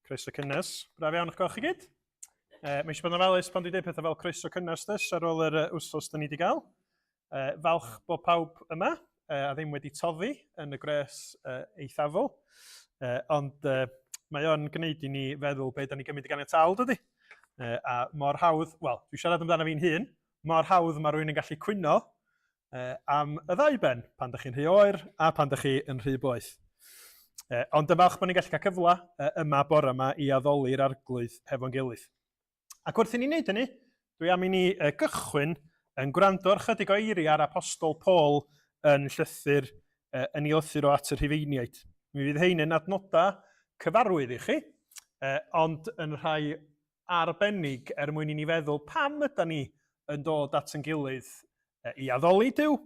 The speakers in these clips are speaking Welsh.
Croeso cynnes. Braf iawn o'ch gweld chi gyd. Mae eisiau bod yn ofalus pan dwi'n dweud pethau fel croeso cynnes dys ar ôl yr wsos da ni wedi gael. Falch bod pawb yma a ddim wedi toddi yn y gres eithafol. Ond mae o'n gwneud i ni feddwl beth da ni gymryd i ganiataol, dydy. A mor hawdd, wel, dwi'n siarad amdano fi'n hun, mor hawdd mae rhywun yn gallu cwyno am y ddau ben, pan da chi'n rhy oer a pan da chi yn rhy boeth. Ond yn falch bod ni'n gallu cael cyfle yma bore yma i addoli'r arglwydd hefo'n gilydd. Ac wrth i ni wneud hynny, dwi am i ni gychwyn yn gwrando ar chydig o eiri ar apostol Paul yn llythyr yn ei lythyr o at yr Rhufeiniaid. Mi fydd hein yn adnodau cyfarwydd i chi, ond yn rhai arbennig mwyn i ni feddwl pam ydym ni yn dod at yn gilydd i addoli Duw,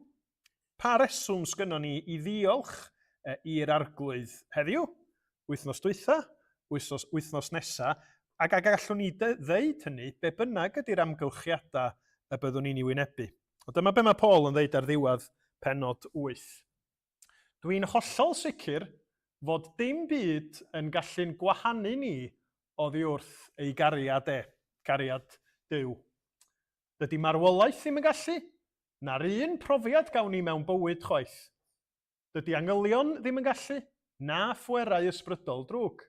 pa reswm sgynnon ni i ddiolch i'r arglwydd heddiw, wythnos dwytha, wythnos nesa, ac gallwn ni ddeud hynny be bynnag ydy'r amgylchiadau y byddwn ni'n ei wynebu. O dyma be mae Paul yn ddeud ar ddiwedd pennod 8. Dwi'n hollol sicr fod dim byd yn gallu'n gwahanu ni oddi wrth ei gariad cariad Duw. Dydy marwolaeth ddim yn gallu, na'r un profiad gawn ni mewn bywyd chwaith. Dydy angylion ddim yn gallu, na phwerau ysbrydol drwg.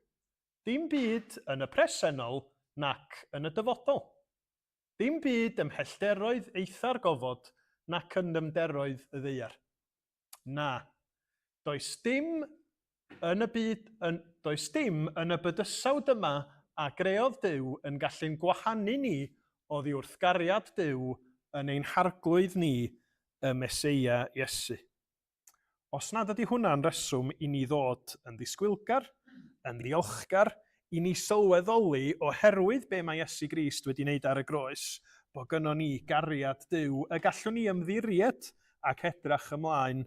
Dim byd yn y presennol nac yn y dyfodol. Dim byd ym mhellteroedd eitha'r gofod nac yn ymderoedd y ddeiar. Na, does dim yn y bydysawd yma a greodd Duw yn gallu'n gwahanu ni oddi wrth gariad Duw yn ein harglwydd ni y Meseia Iesu. Os nad ydy hwnna'n reswm i ni ddod yn ddisgwylgar, yn ddiolchgar, i ni sylweddoli oherwydd be mae Iesu Grist wedi wneud ar y groes, bod gynnon ni gariad Duw, y gallwn ni ymddiried ac edrach ymlaen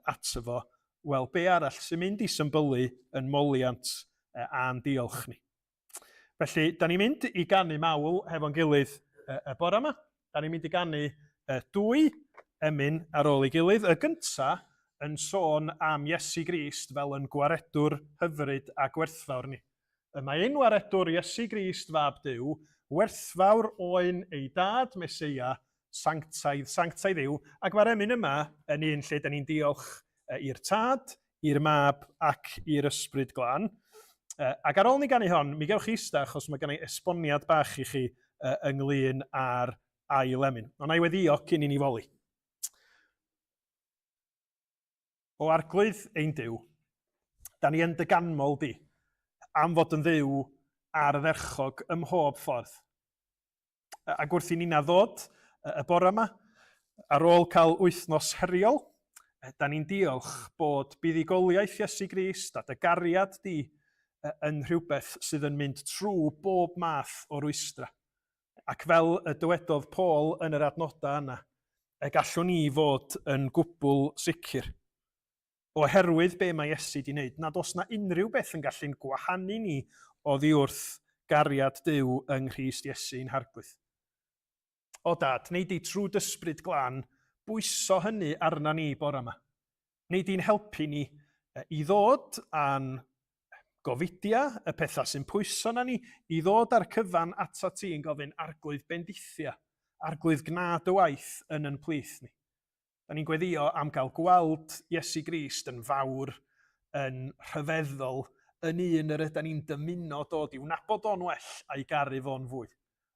ato fo, wel be arall sy'n mynd i symbolu yn moliant a'n diolch ni. Felly, da ni'n mynd i ganu mawl hefo'n gilydd y bore yma. Da ni'n mynd i ganu dwy emyn ar ôl ei gilydd. Y gyntaf yn sôn am Iesu Grist fel yn gwaredwr hyfryd a gwerthfawr ni. Mae ein waredwr Iesu Grist fab Duw, werthfawr oen ei dad Meseia, sanctaidd Dduw, ac mae'r emyn yma yn un lle da ni'n diolch i'r tad, i'r mab ac i'r ysbryd glân. Ac ar ôl ni ganu hon, mi gewch chi ista achos mae gen i esboniad bach i chi ynglyn â'r ail emyn. Ond na i weddio cyn i ni foli. O arglwydd ein Duw, da ni yn dy ganmol di, am fod yn dduw ar y dderchog ym mhob ffordd. Ac wrth i ni'n ddod y bore yma, ar ôl cael wythnos heriol, da ni'n diolch bod buddugoliaeth Iesu Grist a dy gariad di yn rhywbeth sydd yn mynd trwy bob math o rwystra. Ac fel y dywedodd Paul yn yr adnodau yna, y gallwn ni fod yn gwbl sicr. Oherwydd be mae Iesu wedi wneud, nad oes na unrhyw beth yn gallu'n gwahanu ni oddi wrth gariad Duw yng Nghrist Iesu ein harglwydd. O dad, wneud i trwy dysbryd glân, bwyso hynny arna ni bore yma. Wneud i'n helpu ni i ddod a'n gofidia, y pethau sy'n pwyso na ni, i ddod ar cyfan ata ti yn gofyn arglwydd bendithia, arglwydd gnad y waith yn plith ni. Da ni'n gweddio am gael gweld Iesu Grist yn fawr, yn rhyfeddol, yn un yr ydyn ni'n dymuno dod i'w nabod o'n well a'i garu fo'n fwy.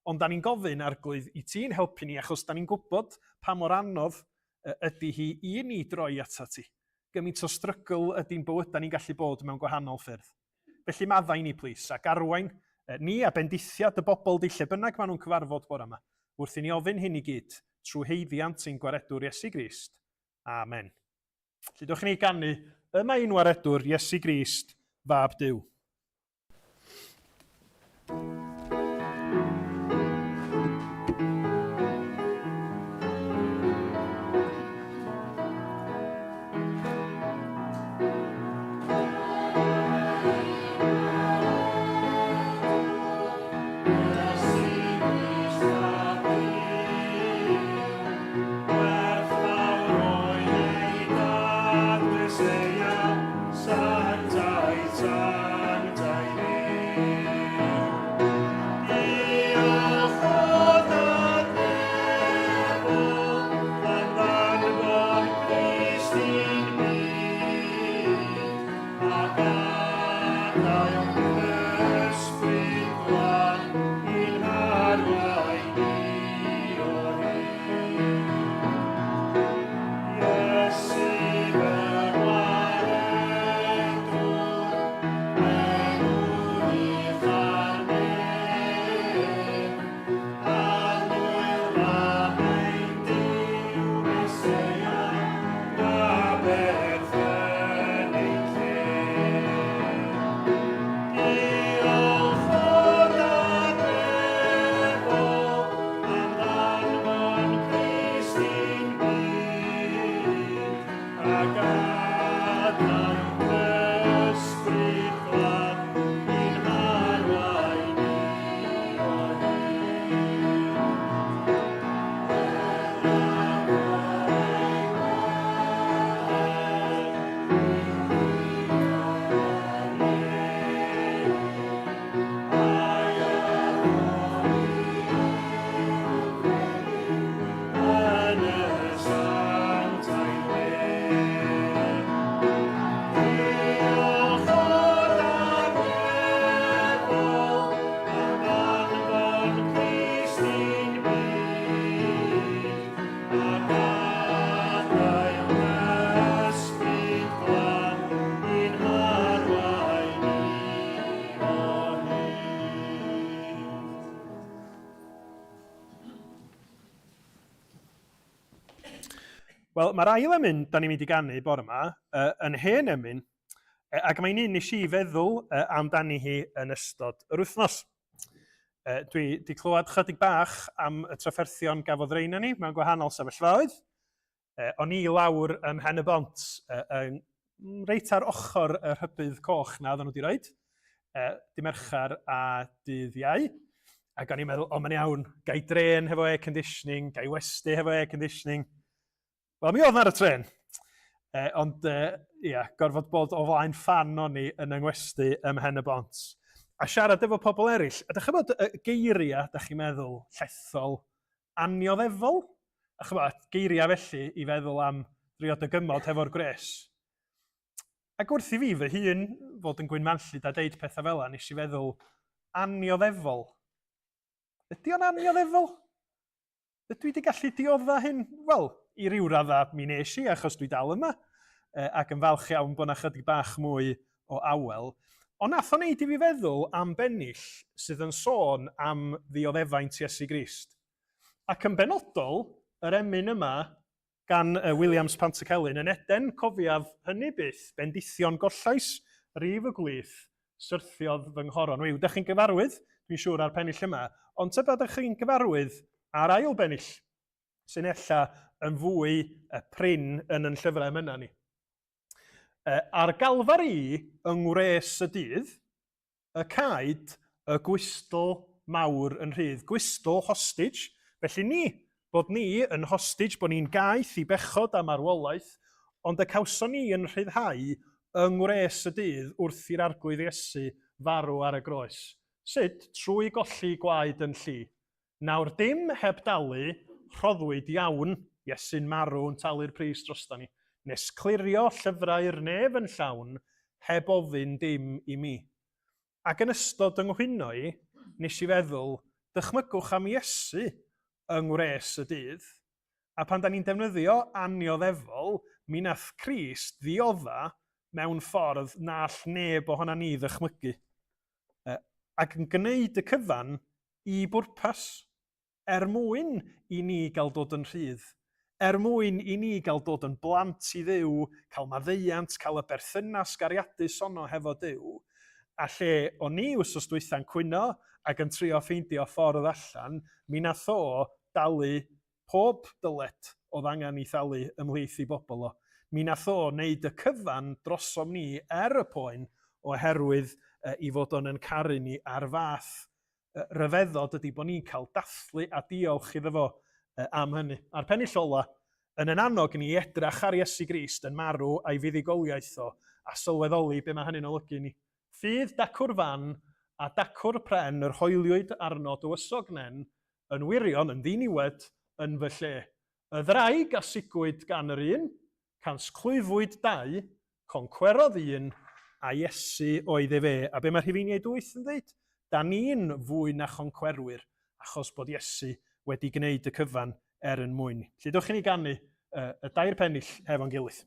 Ond da ni'n gofyn arglwydd i ti'n helpu ni achos da ni'n gwybod pa mor anodd ydy hi i ni droi ata ti. Gymaint o strygl ydy'n bywyd da ni'n gallu bod mewn gwahanol ffyrdd. Felly maddau ni plis ac arwain ni a bendithiad y bobl di lle bynnag maen nhw'n cyfarfod bore yma. Wrth i ni ofyn hyn i gyd trwy heiddiant ein gwaredwr Iesu Grist. Amen. Felly dwch ni ganu yma ein waredwr Iesu Grist fab Duw. Sanctae, sanctae, Wel, mae'r ail emyn da ni'n mynd i ganu bore yma yn hen emyn, ac mae'n un nes i feddwl amdani hi yn ystod yr wythnos. Dwi wedi clywed chydig bach am y trafferthion gafodd reina ni mewn gwahanol sefyllfaoedd. O'n i lawr ym Mhen y Bont, reit ar ochr y rhybydd coch na oedden nhw wedi roed. Dy Merchar a dydd Iau. Ac o'n i'n meddwl, o, mae'n iawn, gai dren hefo air conditioning, gai westy hefo air conditioning. Wel, mi oedd ar y tren. Ond, ia, gorfod bod o flaen fan o'n i yn yngwesty ym Mhen y Bont. A siarad efo pobl eraill, ydych chi'n bod geiriau, ydych chi'n meddwl, llethol, annioddefol? A chybod, geiriau felly i feddwl am driod y gymod hefo'r gres. Ac wrth i fi fy hun fod yn gwynmanllid a deud pethau fel yna, nes i feddwl annioddefol. Ydy o'n annioddefol? Dwi wedi gallu diodda hyn? Wel, i ryw radda mi nes i, achos dwi dal yma, ac yn falch iawn bod yna chydig bach mwy o awel. Ond nath o'n neud i fi feddwl am bennill sydd yn sôn am ddioddefaint Iesu Grist. Ac yn benodol, yr emyn yma gan Williams Pantycelyn yn Eden, cofiaf hynny byth, bendithion gollais, rif y glith, syrthiodd fy nghoron. Wyw, ydych chi'n gyfarwydd? Dwi'n siŵr ar pennill yma. Ond tybed ydych chi'n gyfarwydd ar ail bennill, sy'n ella yn fwy prin yn yn llyfrau yna ni. Ar galfari yng ngwres y dydd, y caed y gwystl mawr yn rhydd. Gwystl hostage, felly ni, bod ni yn hostage, bod ni'n gaeth i bechod am arwolaeth, ond y cawson ni yn rhyddhau yng ngwres y dydd wrth i'r arglwydd Iesu farw ar y groes. Sut? Trwy golli gwaed yn llu. Nawr dim heb dalu, rhoddwyd iawn, Iesu'n marw yn talu'r pris drosta ni. Nes clirio llyfrau'r nef yn llawn, heb ofyn dim i mi. Ac yn ystod yng nghyhwyno i, nes i feddwl, dychmygwch am Iesu yng ngwres y dydd, a pan da ni'n defnyddio annioddefol, mi nath Crist ddiodda mewn ffordd na all neb ohona ni ddychmygu. Ac yn gwneud y cyfan i bwrpas, mwyn i ni gael dod yn rhydd, mwyn i ni gael dod yn blant i Dduw, cael maddeuant, cael y berthynas gariadus ono hefo Dduw, a lle o'n ni wsos dwytha'n cwyno ac yn trio ffeindio ffordd allan, mi nath o dalu pob dyled oedd angen i thalu ymhlith i bobl o. Mi nath o wneud y cyfan drosom ni y poen oherwydd i fod o'n yn caru ni ar fath ryfeddod ydy bod ni'n cael dathlu a diolch iddo fo am hynny. A'r pennill ola, yn yn annog ni edrach ar Iesu Grist yn marw a'i fuddigoliaeth o a sylweddoli be mae hynny'n olygu ni. Ffydd dacwr fan a dacwr pren yr hoeliwyd arno dywysog nen yn wirion yn ddiniwed yn fy lle. Y ddraig a sigwyd gan yr un, cans clwyfwyd dau, concwerodd un, a Iesu oedd fe. A be mae Rhufeiniaid 8 yn dweud? Da ni'n fwy na choncwerwyr, achos bod Iesu wedi gwneud y cyfan yn mwyn. Felly dewch i ni ganu y dair pennill hefo'n gilydd.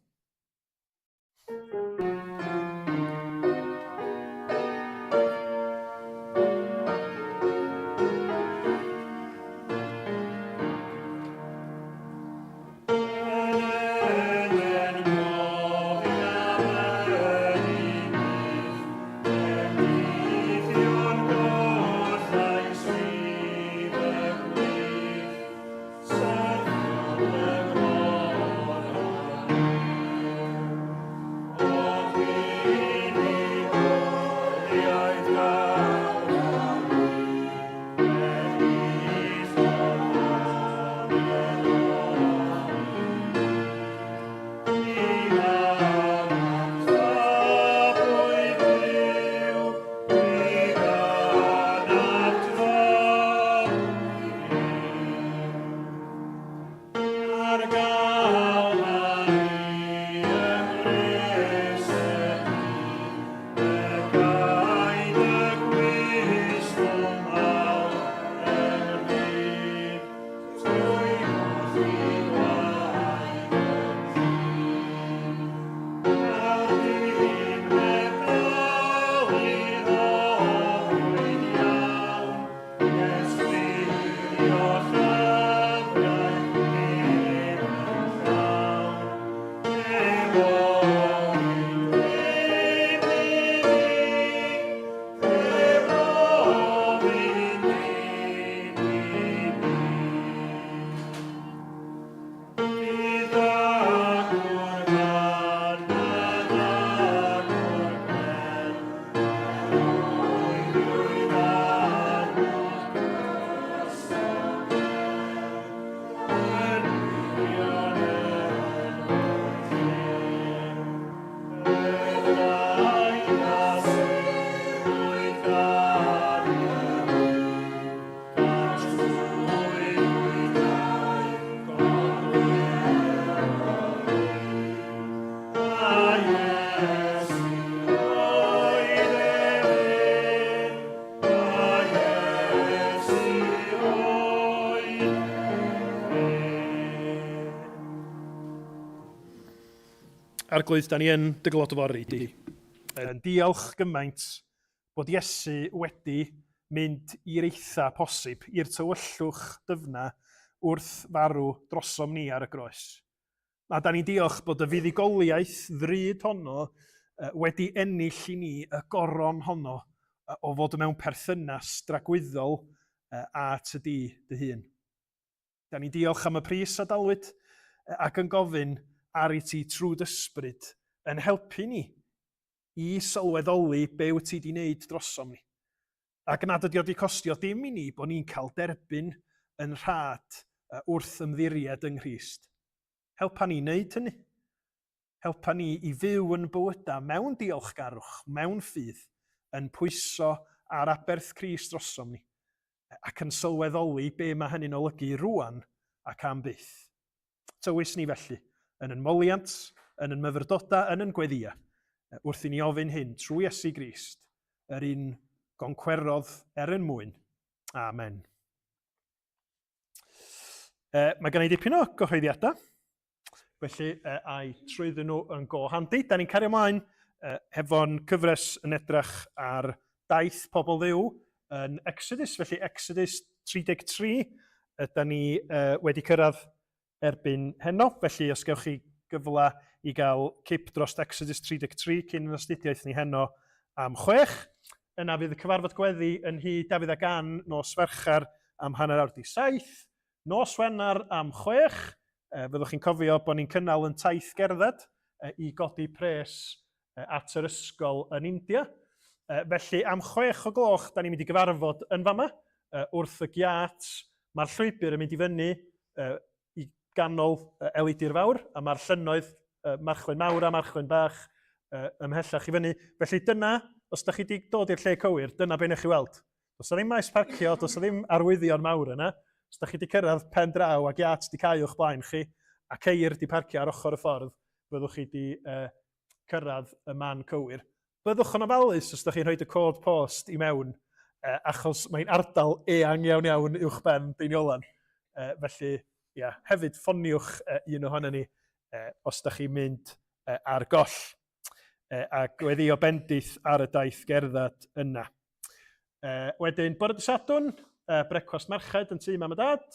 arglwydd da ni yn dy glodfori di. Diolch gymaint bod Iesu wedi mynd i'r eitha posib, i'r tywyllwch dyfna wrth farw drosom ni ar y groes. A da ni'n diolch bod y fuddugoliaeth ddrud honno wedi ennill i ni y goron honno o fod mewn perthynas dragwyddol a tydi dy hun. Da ni'n diolch am y pris a dalwyd ac yn gofyn ar i ti trwy dysbryd yn helpu ni i sylweddoli be wyt ti wedi wneud drosom ni. Ac nad ydi wedi costio dim i ni bod ni'n cael derbyn yn rhad wrth ymddiried yng Nghrist. Helpa ni wneud hynny. Helpa ni i fyw yn bywyda mewn diolchgarwch, mewn ffydd, yn pwyso ar aberth Crist drosom ni, ac yn sylweddoli be mae hynny'n olygu rŵan ac am byth. Tywys ni felly, yn ymoliant, yn myfyrdoda, yn gweddia, wrth i ni ofyn hyn trwy Iesu Grist, yr un goncwerodd yn mwyn. Amen. Mae gen i dipyn o gyhoeddiadau. Felly, a'i trwyddyn nhw yn go handi. Da ni'n cario ymlaen hefo'n cyfres yn edrych ar daith pobl dduw yn Exodus. Felly, Exodus 33, da ni wedi cyrraedd erbyn heno. Felly, os gewch chi gyfle i gael cip dros Exodus 33 cyn yn astudiaeth ni heno am 6. Yna fydd y cyfarfod gweddi yn hyd Dafydd a Gan nos Ferchar am hanner awr 7. Nos Wener am 6. Fyddwch chi'n cofio bod ni'n cynnal yn taith gerdded i godi pres at yr ysgol yn India. Felly am 6 o gloch, da ni'n mynd i gyfarfod yn fama wrth y giat. Mae'r llwybr yn mynd i fyny i ganol elidir fawr, a mae'r llynnoedd marchwen mawr a marchwen bach ymhellach i fyny. Felly dyna, os da chi wedi dod i'r lle cywir, dyna be wneud chi weld. Does na ddim maes parcio, does na ddim arwyddion mawr yna. Os da chi wedi cyrraedd pen draw a giat di cael o'ch blaen chi, a ceir di parcio ar ochr y ffordd, byddwch chi wedi cyrraedd y man cywir. Byddwch yn ofalus os da chi'n rhoi y cod post i mewn, achos mae'n ardal eang iawn uwch ben Deiniolan. Felly, hefyd ffoniwch un ohono ni os da chi'n mynd ar goll. Ac wedi o bendith ar y daith gerdded yna. Wedyn, bore dydd Sadwrn, brecwast merched yn tŷ mam a dad.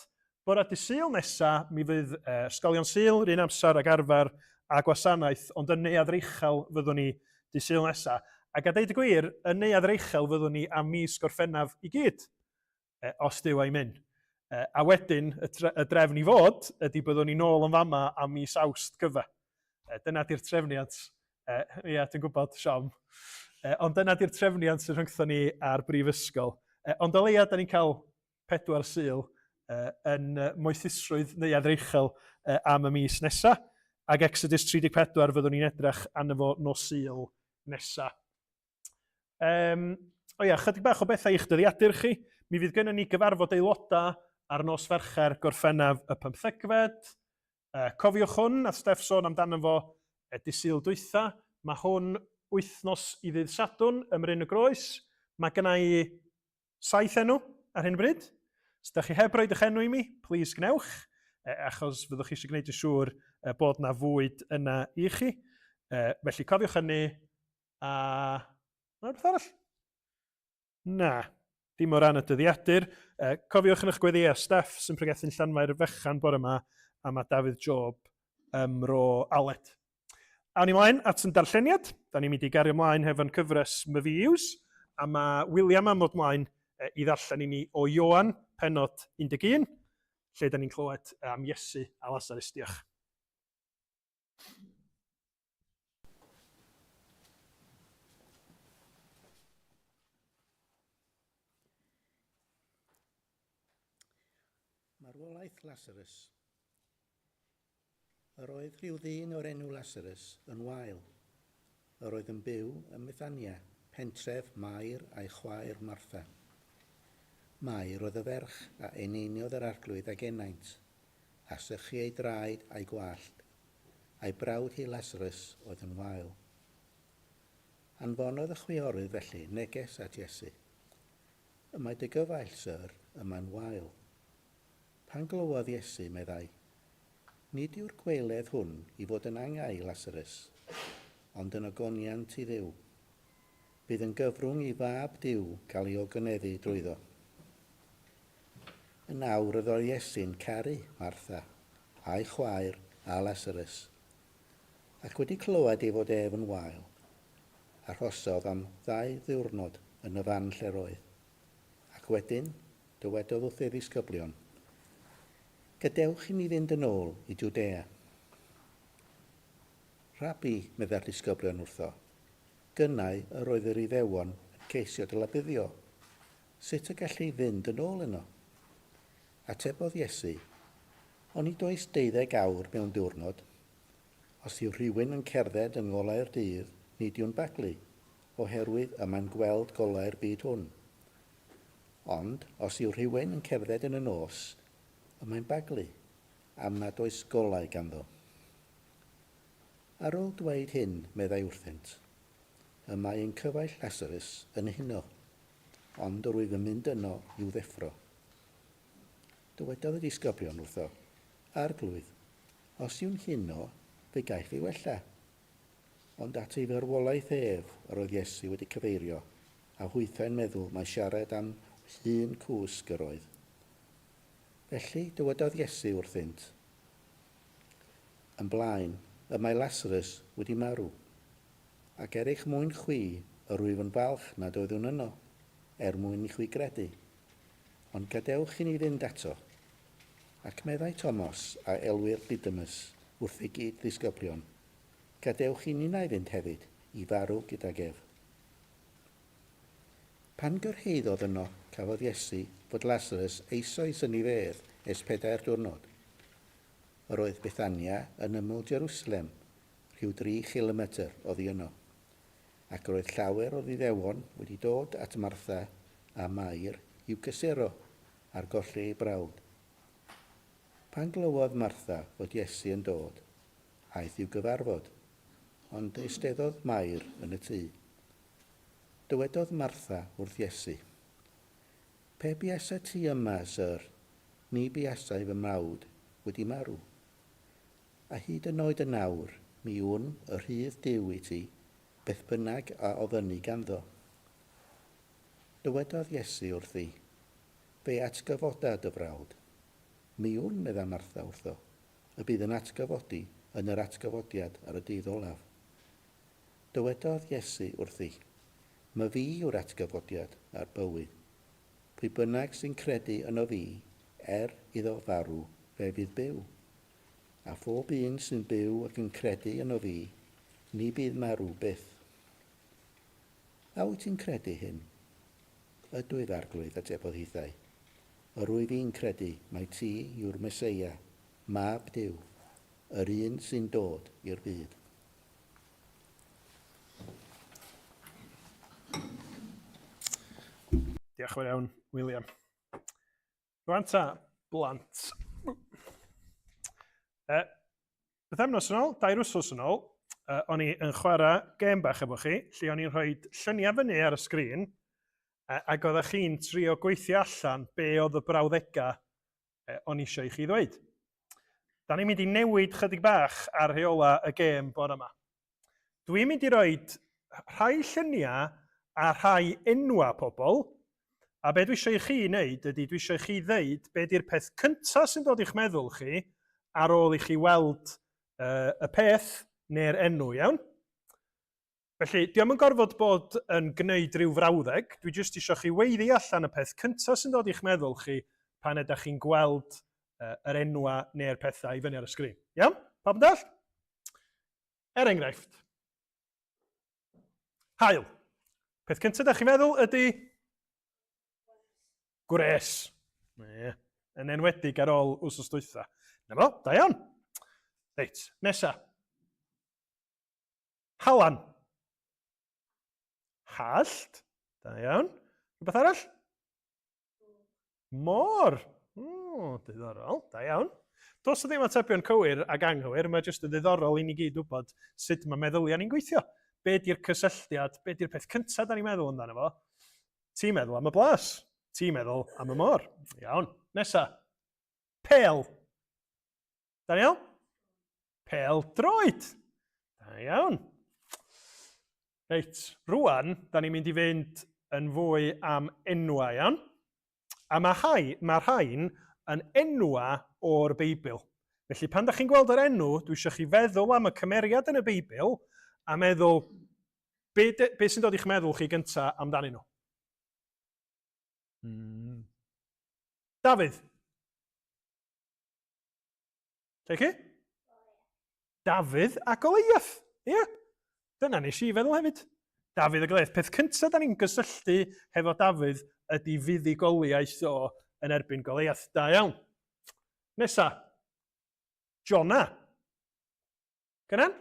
Bore dydd Sul nesa, mi fydd ysgolion Sul, yr un amser ag arfer a Gwasanaeth, ond yn neuadd reichel fyddwn ni dydd Sul nesa. Ac a deud y gwir, yn neuadd reichel fyddwn ni am mis Gorffennaf i gyd, os dyw a'i mynd. A wedyn, y drefn i fod, ydy byddwn ni nôl yn fama am mis Awst cyfa. Dyna di'r trefniant. Dwi'n gwybod, Siom. Ond dyna di'r trefniant sy'n rhyngtho ni ar brifysgol. Ond o leia, da ni'n cael 4 Sul yn moethusrwydd neuadd reichel am y mis nesa. Ac Exodus 34 fyddwn ni'n edrych arno fo nos Sul nesa. Chydig bach o bethau i'ch dyddiadur chi. Mi fydd gennym ni gyfarfod aelodau ar nos Fercher Gorffennaf y 15fed. Cofiwch hwn, a Steff sôn amdano fo dydd Sul dwytha. Mae hwn wythnos i ddydd Sadwrn ym Mryn y Groes. Mae gynna i 7 enw ar hyn o bryd. Os da chi heb roed eich enw i mi, plis gnewch, achos fyddwch chi eisiau gwneud yn siŵr bod na fwyd yna i chi. Felly cofiwch hynny, a... Yna beth arall? Na, dim o ran y dyddiadur. Cofiwch yn eich gweddi a Steff sy'n pregethu'n Llanfair fechan bore yma, a mae Dafydd Job Ro Aled. Awn ni mlaen at yn darlleniad. Da ni'n mynd i gario mlaen hefo'n cyfres Myfiws, a mae William am ddod mlaen i ddarllen i ni o Ioan, penod 11, lle da ni'n clywed am Iesu a Lazarus. Diolch. Marwolaeth Lazarus. Yr oedd rhyw ddyn o'r enw Lazarus yn wael. Yr oedd yn byw ym Methania, pentref Mair a'i chwaer Martha. Mair oedd y ferch a eneiniodd yr arglwydd ag enaint, a sychu ei draed a'i gwallt, a'i brawd hi Lazarus oedd yn wael. Anfonodd y chwiorydd felly neges at Iesu. Mae dy gyfaill, syr, yma'n wael. Pan glywodd Iesu, meddai, nid yw'r gweledd hwn i fod yn angau Lazarus, ond yn ogoniant i Dduw. Bydd yn gyfrwng i fab Duw cael ei ogynneddu drwyddo. Yn awr y ddoe Iesu'n caru Martha, a'i chwaer a Lasarus, ac wedi clywed ei fod ef yn wael, arhosodd am 2 ddiwrnod yn y fan lle roedd, ac wedyn dywedodd wrth ei ddisgyblion, gadewch i ni fynd yn ôl i Jwdea. Rabi, medda'r disgyblion wrtho, gynnau yr oedd yr Iddewon yn ceisio dylabuddio. Sut y gallu fynd yn ôl yno? Atebodd Iesu, ond nid oes 12 awr mewn diwrnod. Os yw rhywun yn cerdded yn ngolau'r dydd, nid yw'n baglu, oherwydd y mae'n gweld golau'r byd hwn. Ond os yw rhywun yn cerdded yn y nos, y mae'n baglu, am nad oes golau ganddo. Ar ôl dweud hyn, meddai wrthynt, y mae'n cyfaill Lasarus yn huno, ond yr wyf yn mynd yno i'w ddeffro. Dywedodd y disgyblion wrtho, arglwydd, os yw'n huno, fe gaiff ei wella. Ond at ei farwolaeth ef, yr oedd Iesu wedi cyfeirio, a hwythau'n meddwl mae siarad am hun cwsg yr oedd. Felly dywedodd Iesu wrthynt, yn blaen, y mae Lasarus wedi marw, ac eich mwyn chwi, yr wyf yn falch nad oeddwn yno, mwyn i chwi gredu. Ond gadewch i ni fynd ato, ac meddai Thomas a elwyr Didymus wrth ei gyd ddisgyblion, gadewch i ni na fynd hefyd i farw gydag ef. Pan gyrhaeddodd yno, cafodd Iesu fod Lasarus eisoes yn ei fedd ers 4 diwrnod. Yr oedd Bethania yn ymyl Jerusalem, rhyw 3 kilometr oddi yno, ac yr oedd llawer o Iddewon wedi dod at Martha a Mair i'w cysuro ar golli ei brawd. Pan glywodd Martha fod Iesu yn dod, aeth i'w gyfarfod, ond eisteddodd Mair yn y tŷ. Dywedodd Martha wrth Iesu, pe buasa ti yma, Syr, ni buasai fy mrawd wedi marw. A hyd yn oed yn awr, mi yw'n y rhydd Duw i ti, beth bynnag a ofynnu ganddo. Dywedodd Iesu wrthi, fe atgyfoda dy frawd. Mi yw'n, medda Martha wrtho, y bydd yn atgyfodi yn yr atgyfodiad ar y dydd olaf. Dywedodd Iesu wrthi, mae fi yw'r atgyfodiad a'r bywyd. Pwy bynnag sy'n credu yno fi, iddo farw, fe fydd byw. A phob un sy'n byw ac yn credu yno fi, ni bydd marw byth. A wyt ti'n credu hyn? Ydw i'r arglwydd, atebodd hithau. Yr wyf fi'n credu mai ti yw'r Meseia, mab Duw, yr un sy'n dod i'r byd. Diolch yn fawr iawn, William. Rwan ta, blant. Bythefnos yn ôl, 2 wsos yn ôl, o'n i yn chwarae gêm bach efo chi, lle o'n i'n rhoi lluniau fyny ar y sgrin, ac oeddech chi'n trio gweithio allan be oedd y brawddegau o'n eisiau i chi ddweud. Da ni'n mynd i newid chydig bach ar rheola y gêm bore yma. Dwi'n mynd i roi rhai lluniau a rhai enwa pobl, a be dwi eisiau i chi wneud ydy dwi eisiau i chi ddeud be di'r peth cyntaf sy'n dod i'ch meddwl chi ar ôl i chi weld y peth neu'r enw, iawn? Felly, diolch yn gorfod bod yn gwneud rhyw frawddeg, dwi jyst eisiau chi weiddi allan y peth cyntaf sy'n dod i'ch meddwl chi pan ydych chi'n gweld yr enwa neu'r pethau i fyny ar y sgrin. Iawn? Pawb yn dall? Er enghraifft. Haul. Peth cyntaf ydych chi'n meddwl ydy gwres. Yn enwedig ar ôl wsos dwytha. Na fo, da iawn. Reit, nesa. Halan. Hallt. Da iawn. Rhywbeth arall? Môr. Diddorol. Da iawn. Does o ddim atebion cywir ag anghywir, mae jyst yn ddiddorol i ni gyd wybod sut mae meddyliau ni'n gweithio. Be di'r cysylltiad, be di'r peth cyntaf da ni'n meddwl amdano fo? Ti'n meddwl am y blas. Ti'n meddwl am y môr. Iawn. Nesa. Pel. Da iawn? Pel droed. Da Iawn. Reit, rwan, da ni'n mynd i fynd yn fwy am enwau, iawn. A mae rhain yn enwau o'r Beibl. Felly pan da chi'n gweld yr enw, dwi eisiau chi feddwl am y cymeriad yn y Beibl a meddwl be sy'n dod i'ch meddwl chi gyntaf amdanyn nhw. Dafydd. Lle chi? Dafydd a Goliath. Ie. Dyna nes i feddwl hefyd. Dafydd a Goliath. Peth cyntaf da ni'n gysylltu hefo Dafydd ydy fuddugoliaeth o yn erbyn Goliath. Da iawn. Nesa. Jona. Gynan?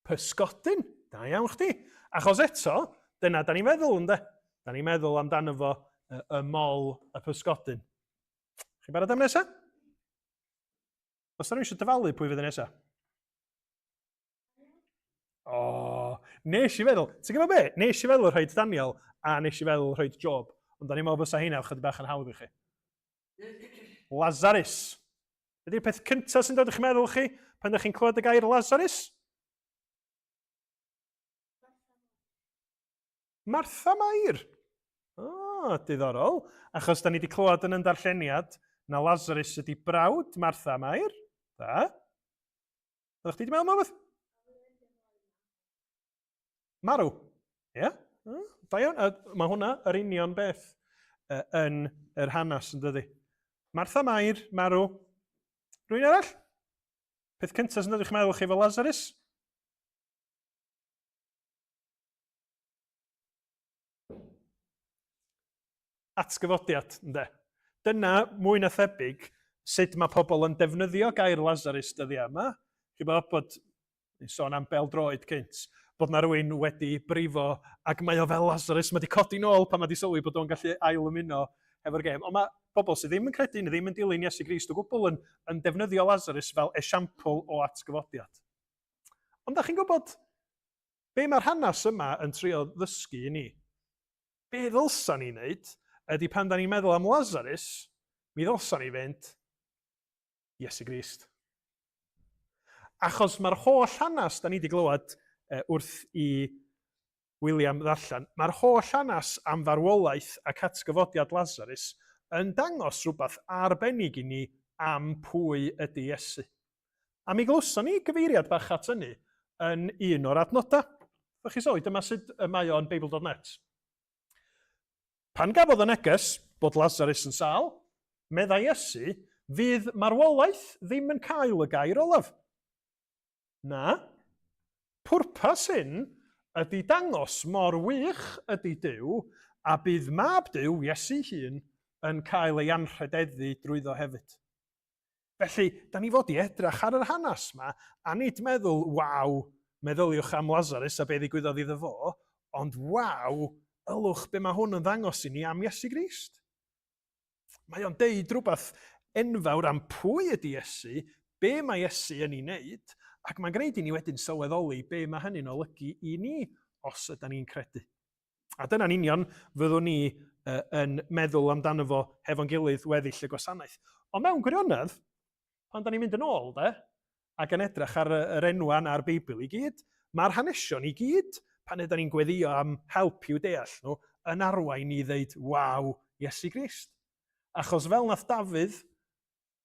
Pysgodyn. Da iawn chdi. Achos eto, dyna da ni'n meddwl ynde. Da ni'n meddwl amdano fo y mol y pysgodyn. Chi'n barod am nesa? Os da ni eisiau dyfalu pwy fydd y nesa? O, nes i feddwl. Ti'n gwybod be? Nes i feddwl rhaid Daniel a nes i feddwl rhaid Job. Ond da ni'n meddwl bysa hynna chydig bach yn hawdd i chi. Lazarus. Ydy'r peth cyntaf sy'n dod i'ch meddwl chi pan ydych chi'n clywed y gair Lazarus? Martha Mair. O, diddorol. Achos da ni wedi clywed yn y darlleniad na Lazarus ydy brawd Martha Mair. Da. Ydych chi wedi meddwl mawr? Marw. Ie. Da iawn. Mae hwnna yr union beth yn yr hanes yn dydi. Martha Mair, marw. Rwy'n arall? Peth cyntaf sy'n dod i'ch meddwl chi fel Lazarus? Atgyfodiad, ynde. Dyna, mwy na thebyg, sut mae pobl yn defnyddio gair Lazarus dyddi yma. Chi'n bod, ni'n sôn am beldroed cynt, bod na rhywun wedi brifo ac mae o fel Lazarus, mae wedi codi nôl pan mae wedi sylwi bod o'n gallu ail ymuno efo'r gêm. Ond mae pobl sydd ddim yn credu, neu ddim yn dilyn Iesu Grist o gwbl yn defnyddio Lazarus fel esiampl o atgyfodiad. Ond da chi'n gwybod, be mae'r hanes yma yn trio ddysgu i ni? Be ddylsa ni'n neud ydy pan da ni'n meddwl am Lazarus, mi ddylsa ni fynd Iesu Grist. Achos mae'r holl hanes da ni wedi glywed wrth i William ddarllen, mae'r holl hanes am farwolaeth ac atgyfodiad Lazarus yn dangos rhywbeth arbennig i ni am pwy ydy Iesu. A mi glwson ni gyfeiriad bach at hynny yn un o'r adnodau. Fych chi sôn, dyma sut mae o'n Bible.net. Pan gafodd y neges bod Lazarus yn sâl, meddai Iesu, fydd marwolaeth ddim yn cael y gair olaf. Na, pwrpas hyn ydy dangos mor wych ydy Duw a bydd mab Duw, Iesu hun, yn cael ei anrhydeddu drwyddo hefyd. Felly, da ni fod i edrych ar yr hanes yma a nid meddwl, waw, meddyliwch am Lazarus a be ddigwyddodd iddo fo, ond waw, ylwch be mae hwn yn ddangos i ni am Iesu Grist. Mae o'n deud rhywbeth enfawr am pwy ydy Iesu, be mae Iesu yn ei wneud, ac mae'n gwneud i ni wedyn sylweddoli be mae hynny'n olygu i ni os ydym ni'n credu. A dyna'n union fyddwn ni yn meddwl amdano fo hefo'n gilydd weddill y Gwasanaeth. Ond mewn gwirionedd, pan da ni'n mynd yn ôl, ac yn edrych ar yr enwan a'r Beibl i gyd, mae'r hanesion i gyd, pan ydym ni'n gweddio am help i'w deall nhw, yn arwain i ddeud, waw, Iesu Grist. Achos fel nath Dafydd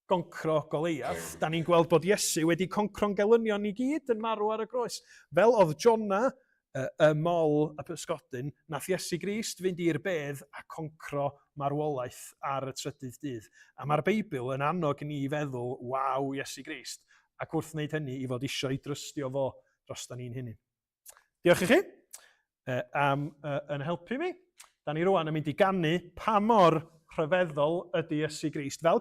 goncro Goliath, da ni'n gweld bod Iesu wedi concro'n gelynion i gyd yn marw ar y groes. Fel oedd Jona, y mol y pysgodyn, nath Iesu Grist fynd i'r bedd a concro marwolaeth ar y trydydd dydd. A mae'r Beibl yn annog ni i feddwl, waw, Iesu Grist, ac wrth wneud hynny i fod isio i drystio fo dros da ni'n hynny. Diolch i chi am yn helpu mi. Da ni rwan yn mynd i ganu pa mor rhyfeddol ydy Iesu Grist. Fel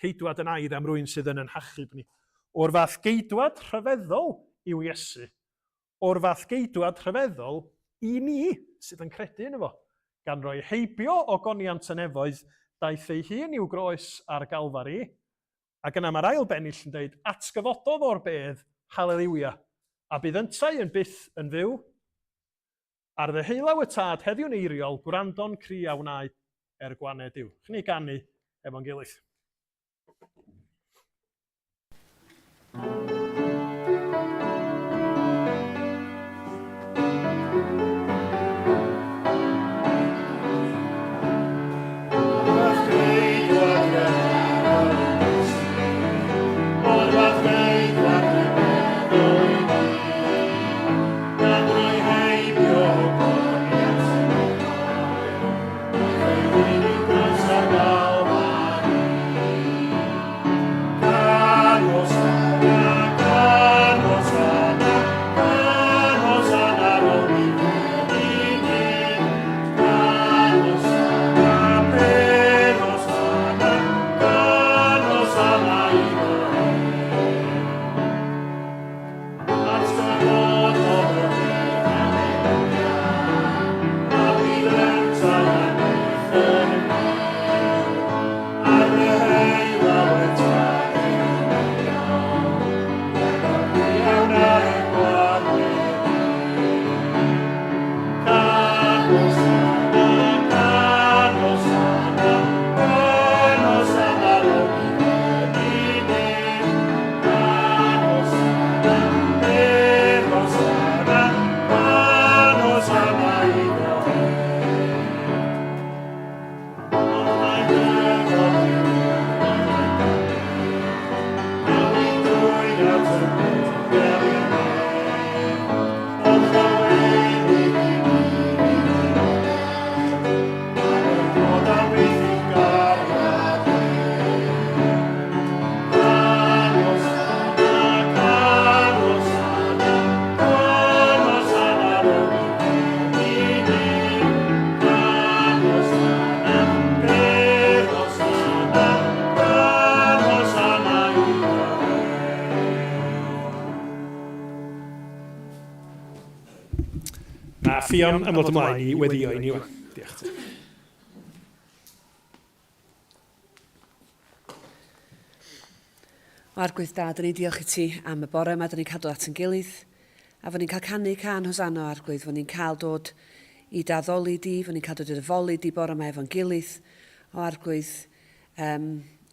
ceidwad yn air am rwy'n sydd yn hachub ni. O'r fath geidwad rhyfeddol i'w Iesu. O'r fath geidwad rhyfeddol i ni sydd yn credu yn efo. Gan roi heibio o goniant y nefoedd daeth ei hun i'w groes ar Galfari. Ac yna mae'r ail bennill yn dweud atgyfododd o'r bedd, halleluia. A bydd yntau yn byth yn fyw. Ar ddeheulaw y tad heddiw'n eiriol, gwrando'n cri a wnaed gwaned Duw. Chyn ni ganu efo'n gilydd. Ffion am ddod ymlaen i weddïo i ni. Diolch ti. Arglwydd da, dyn ni diolch i ti am y bore yma, dyn ni'n cadw at yn gilydd, a fod ni'n cael canu can hosanno arglwydd, fod ni'n cael dod i daddoli di, fod ni'n cael dod i'r foli di bore yma efo'n gilydd, o arglwydd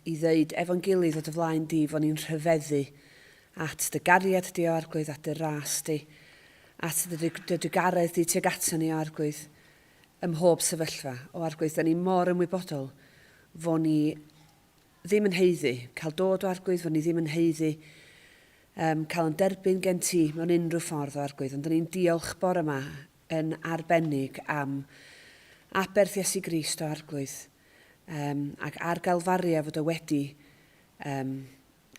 i ddeud efo'n gilydd o dy flaen di, fod ni'n rhyfeddu at dy gariad di o arglwydd, at dy ras di, at dy digaredd di tuag ato ni o arglwydd, ym mhob sefyllfa. O arglwydd, da ni mor ymwybodol fod ni ddim yn heiddi, cael dod o arglwydd, fod ni ddim yn heiddi, cael yn derbyn gen ti mewn unrhyw ffordd o arglwydd, ond da ni'n diolch bore yma yn arbennig am aberth Iesu Grist o arglwydd, ac ar galfaria fod o wedi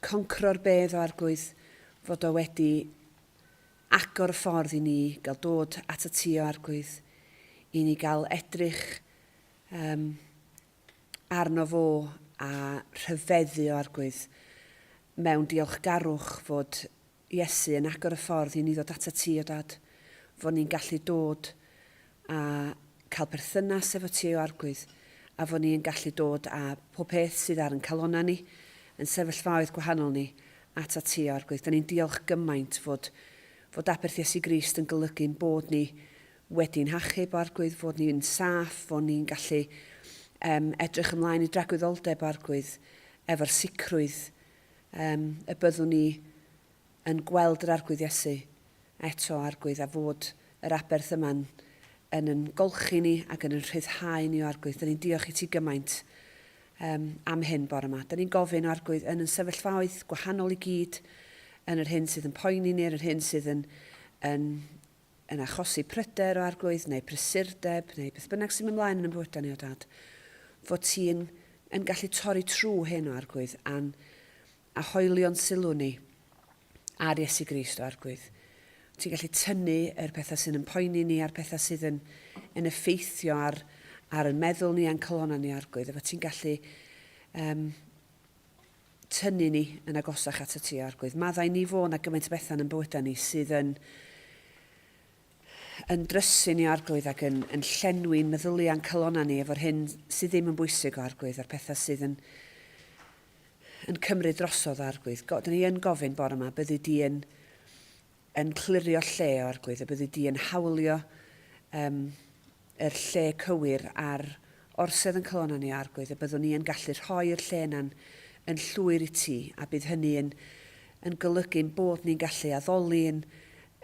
concro'r bedd o arglwydd, fod o wedi agor y ffordd i ni gael dod at y ti o arglwydd, i ni gael edrych arno fo a rhyfeddu o arglwydd mewn diolchgarwch fod Iesu yn agor y ffordd i ni ddod at y ti o dad, fod ni'n gallu dod a cael perthynas efo ti o arglwydd, a fod ni'n gallu dod a pob peth sydd ar yn calonna ni, yn sefyllfaoedd gwahanol ni, at y ti o arglwydd. Da ni'n diolch gymaint fod aberth Iesu Grist yn golygu'n bod ni wedi'n hachub o arglwydd, fod ni'n saff, fod ni'n gallu edrych ymlaen i dragwyddoldeb o arglwydd, efo'r sicrwydd y byddwn ni yn gweld yr arglwydd Iesu eto arglwydd, a fod yr aberth yma'n yn golchi ni ac yn rhyddhau ni o arglwydd. Da ni'n diolch i ti gymaint am hyn bore yma. Da ni'n gofyn o arglwydd yn sefyllfaoedd gwahanol i gyd, yn yr hyn sydd yn poeni ni, yn yr hyn sydd yn achosi pryder o arglwydd, neu prysurdeb, neu beth bynnag sy'n ymlaen yn y bywydau ni o dad. Fod ti'n gallu torri trw hyn o arglwydd a hoelio'n sylw ni ar Iesu Grist o arglwydd. Ti'n gallu tynnu yr pethau sy'n yn poeni ni, a'r pethau sydd yn effeithio ar yn meddwl ni a'n colonna ni arglwydd. Efo ti'n gallu tynnu ni yn agosach at y ti arglwydd. Maddau ni fo na gymaint o bethau yn bywydau ni sydd yn drysu ni arglwydd ac yn llenwi'n meddyliau'n colonna ni efo'r hyn sydd ddim yn bwysig o arglwydd, a'r pethau sydd yn cymryd drosodd o arglwydd. Da ni yn gofyn bore yma byddu di yn clirio lle o arglwydd, a byddu di yn hawlio yr lle cywir ar orsedd yn colonna ni arglwydd, a byddwn ni yn gallu rhoi'r lle yna'n yn llwyr i ti, a bydd hynny yn golygu'n bod ni'n gallu addoli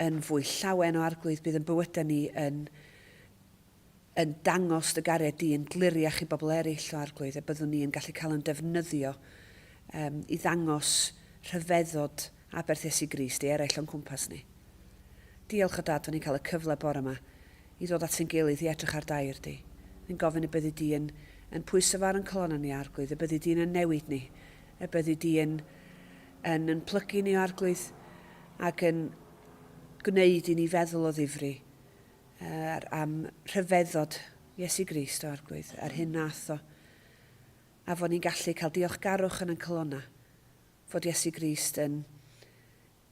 yn fwy llawen o arglwydd, bydd yn bywydau ni yn dangos dy gariad di, yn gliriach i bobl eraill o arglwydd, a byddwn ni yn gallu cael yn defnyddio i ddangos rhyfeddod aberth Iesu Grist i eraill o'n cwmpas ni. Diolch o dad, o'n i'n cael y cyfle bore yma i ddod at yn gilydd i edrych ar dair di. Ni'n gofyn y byddu di yn pwyso far yn colonna ni arglwydd, y byddu di yn newid ni, y byddu di yn plygu ni o arglwydd ac yn gwneud i ni feddwl o ddifri am rhyfeddod Iesu Grist o arglwydd, ar hyn nath o, a fod ni'n gallu cael diolchgarwch yn colonna, fod Iesu Grist yn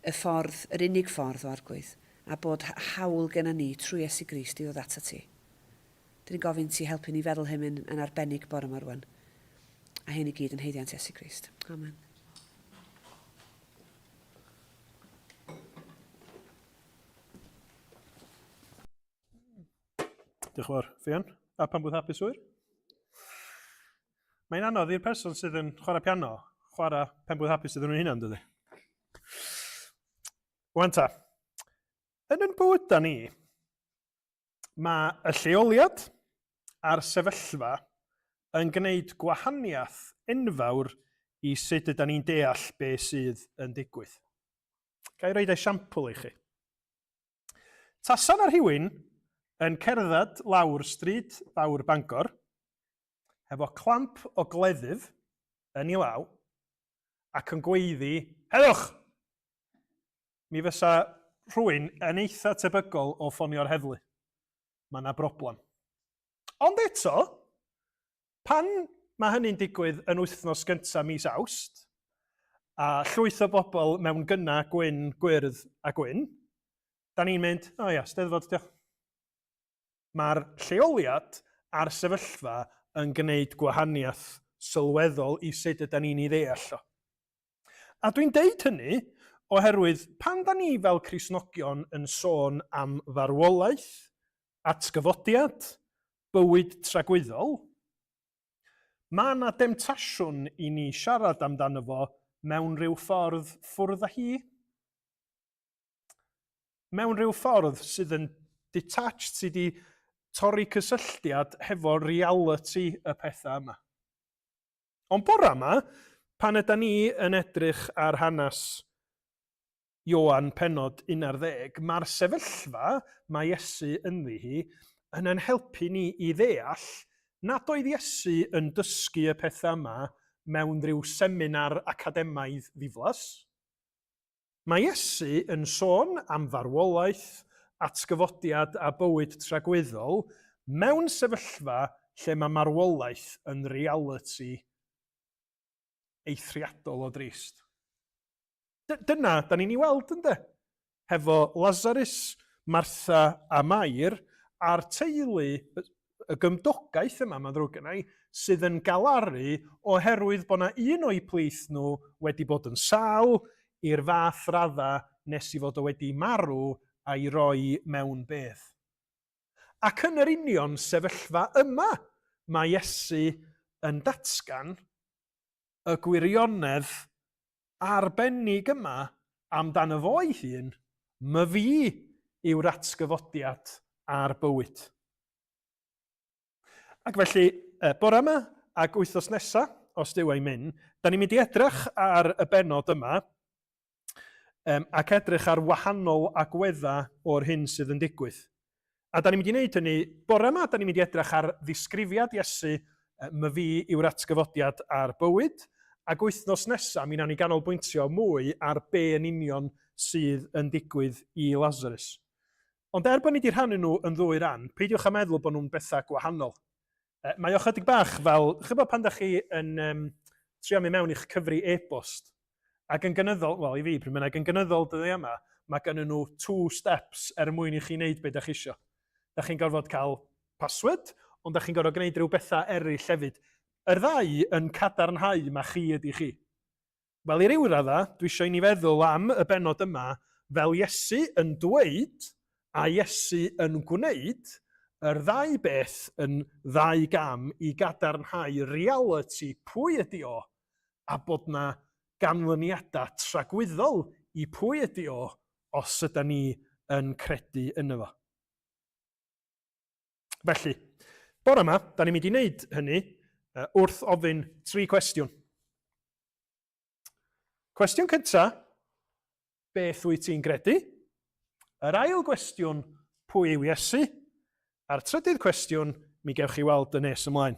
yr unig ffordd o arglwydd, a bod hawl gen ni trwy Iesu Grist i ddod ato ti. Dyn ni'n gofyn ti helpu ni feddwl hyn yn arbennig bore yma rwan. A hyn i gyd yn heiddiant Iesu Grist. Amen. Diolch yn fawr, Ffion. A pan bod hapus wyr? Mae'n anodd i'r person sydd yn chwarae piano, chwarae pen bod hapus iddyn nhw'n hynna'n dydy. Wan ta, yn bywydau ni, mae y lleoliad a'r sefyllfa yn gwneud gwahaniaeth enfawr i sut ydyn ni'n deall beth sydd yn digwydd. Ga i roed esiampl i chi. Tasan ar rhywun yn cerdded lawr stryd fawr Bangor, efo clamp o gleddyf yn ei law, ac yn gweiddi, heddwch! Mi fysa rhywun yn eitha tebygol o ffonio'r heddlu. Mae yna broblem. Ond eto, pan mae hynny'n digwydd yn wythnos gyntaf mis Awst, a llwyth o bobl mewn gyna gwyn, gwyrdd a gwyn, da ni'n mynd, o ia, steddfod diolch. mae'r lleoliad a'r sefyllfa yn gwneud gwahaniaeth sylweddol i sut ydyn ni'n ei ddeall o. A dwi'n deud hynny oherwydd pan da ni fel Cristnogion yn sôn am farwolaeth, atgyfodiad, bywyd tragwyddol, mae yna demtasiwn i ni siarad amdano fo mewn rhyw ffordd ffwrdd â hi. Mewn rhyw ffordd sydd yn detached, sydd wedi torri cysylltiad hefo reality y pethau yma. Ond bore yma, pan ydyn ni yn edrych ar hanes Ioan pennod 11, mae'r sefyllfa mae Iesu ynddi hi yn helpu ni i ddeall nad oedd Iesu yn dysgu y pethau yma mewn rhyw seminar academaidd ddiflas. Mae Iesu yn sôn am farwolaeth, atgyfodiad a bywyd tragweddol mewn sefyllfa lle mae marwolaeth yn reality eithriadol o drist. Dyna, da ni'n ei weld ynddo, hefo Lazarus, Martha a Mair, a'r teulu, y gymdogaeth yma, mae'n ddrwg yna, sydd yn galaru oherwydd bod yna un o'i plith nhw wedi bod yn sal i'r fath radda nes i fod o wedi marw a'i roi mewn bedd. Ac yn yr union sefyllfa yma, mae Iesu yn datgan y gwirionedd arbennig yma amdano fo'i hun, my fi yw'r atgyfodiad a'r bywyd. Ac felly, bore yma ac wythnos nesa, os dyw e'n mynd, da ni'n mynd i edrych ar y benod yma ac edrych ar wahanol agweddau o'r hyn sydd yn digwydd. A da ni'n mynd i wneud hynny, bore yma, da ni'n mynd i edrych ar ddisgrifiad Iesu, my fi yw'r atgyfodiad a'r bywyd, ac wythnos nesaf, mi wnawn ni ganolbwyntio mwy ar be yn union sydd yn digwydd i Lazarus. Ond bod ni wedi rhannu nhw yn ddwy ran, peidiwch a meddwl bod nhw'n bethau gwahanol. Mae o chydig bach fel, chybod pan da chi yn trio mynd mewn i'ch cyfri e-bost, ac yn gynyddol, wel i fi, pryd bynnag yn gynyddol dyddi yma, mae gennyn nhw 2 steps mwyn i chi wneud beth da chi isio. Da chi'n gorfod cael password, ond da chi'n gorfod gwneud rhyw bethau eraill hefyd. Yr ddau yn cadarnhau mae chi ydy chi. Wel, i ryw radda, dwi eisiau i ni feddwl am y benod yma fel Iesu yn dweud a Iesu yn gwneud yr ddau beth yn ddau gam i gadarnhau reality pwy ydy o a bod na ganlyniadau tragwyddol i pwy ydy o os ydym ni yn credu yno fo. Felly, bore yma, da ni'n mynd i wneud hynny wrth ofyn 3 cwestiwn. Cwestiwn cyntaf, beth wyt ti'n credu? Yr ail gwestiwn, pwy yw Iesu? A'r trydydd cwestiwn, mi gewch chi weld y nes ymlaen.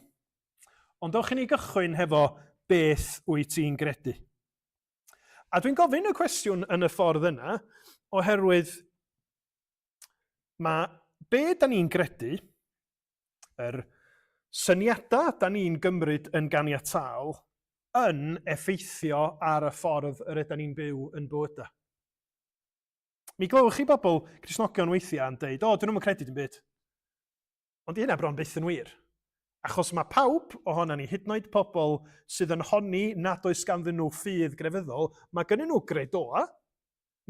Ond dowch i ni gychwyn hefo beth wyt ti'n credu. A dwi'n gofyn y cwestiwn yn y ffordd yna, oherwydd mae be da ni'n credu, yr syniadau da ni'n gymryd yn ganiataol yn effeithio ar y ffordd yr ydym ni'n byw yn bywydau. Mi glywch chi bobl Cristnogion weithiau yn dweud, dyn nhw'n credu dim byd. Ond hynna bron byth yn wir. Achos mae pawb ohonan ni, hyd yn oed pobl sydd yn honni nad oes ganddyn nhw ffydd grefyddol, mae gennyn nhw gredoa,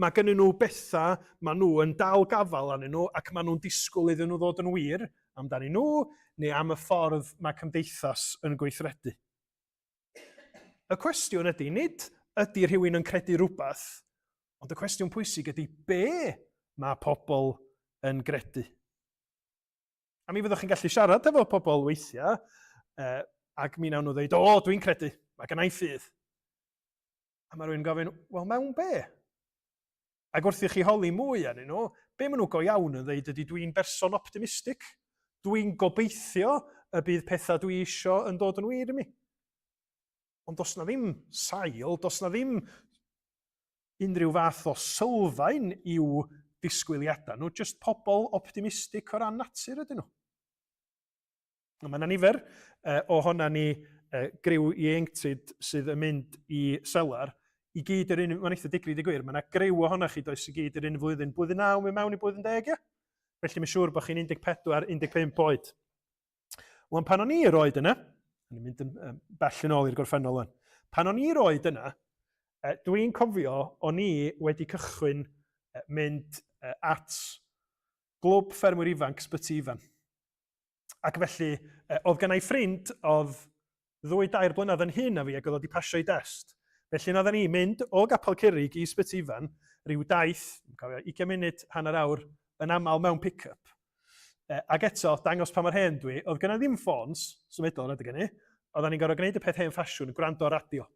mae gennyn nhw bethau, mae nhw yn dal gafal arnyn nhw ac mae nhw'n disgwyl iddyn nhw ddod yn wir amdani nhw neu am y ffordd mae cymdeithas yn gweithredu. Y cwestiwn ydy, nid ydy rhywun yn credu rhywbeth, ond y cwestiwn pwysig ydy be mae pobl yn credu. A mi fyddwch chi'n gallu siarad efo pobl weithiau, ac mi nawn nhw dweud, dwi'n credu, mae gennau ffydd. A mae rhywun gofyn, wel, mewn be? Ac wrth i chi holi mwy arnyn nhw, be maen nhw go iawn yn dweud ydy dwi'n berson optimistig. Dwi'n gobeithio y bydd pethau dwi isio yn dod yn wir i mi. Ond dos na ddim sail, dos na ddim unrhyw fath o sylfaen i'w disgwyliadau nhw, jyst pobl optimistig o ran natur ydyn nhw. Mae yna nifer ohona ni griw ieuenctid sydd yn mynd i selar, i gyd yr un, mae'n eitha digrid i gwir, mae yna griw ohona chi does i gyd yr un flwyddyn 9 mewn i blwyddyn 10, ia? Felly mae'n siŵr bod chi'n 14-15 oed. Wel, pan o'n i'r oed yna, yn mynd yn bell yn ôl i'r gorffennol yn, pan o'n i'r oed yna, dwi'n cofio o'n i wedi cychwyn mynd at glwb ffermwyr ifanc Sbyty Ifan. Ac felly, oedd gennau ffrind oedd 2-3 blynedd yn hyn a fi ac oedd wedi pasio i dest. Felly nath ni mynd o Gapel Curig i Sbyty Ifan, rhyw daith, 20 munud, hanner awr, yn aml mewn pick-up. Ac eto, dangos pa mor hen dwi, oedd gynna ddim ffôns, symudol rydych gen i, oedden ni'n gorfod gwneud y peth hen ffasiwn, gwrando radio.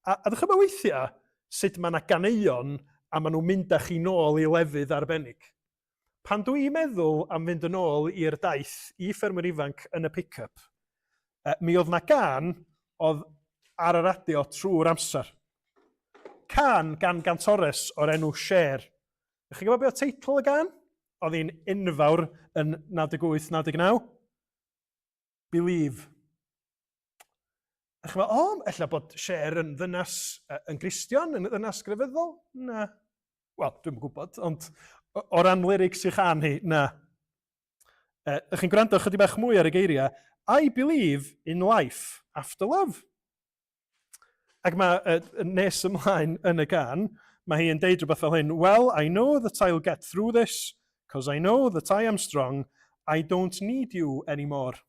A ddech chi'n weithiau sut mae yna ganeuon a maen nhw'n mynd â chi nôl i lefydd arbennig. Pan dwi'n meddwl am fynd yn ôl i'r daith i ffermwyr ifanc yn y pick-up, mi oedd yna gan oedd ar y radio trwy'r amser. Can gan Gantores o'r enw Share. Ydych chi'n gwybod beth oedd teitl y gan? Oedd hi'n enfawr yn 98-99. Believe. Ydych chi'n meddwl, ella bod Share yn ddynas yn Gristion, yn ddynas grefyddol? Na. Wel, dwi'n gwybod, ond o ran lyrics i'ch an hi, na. Ydych chi'n gwrando chydig bach mwy ar y geiriau. I believe in life after love. Ac mae nes ymlaen yn y gan, mae hi yn deud rhywbeth fel hyn, well, I know that I'll get through this, because I know that I am strong, I don't need you anymore.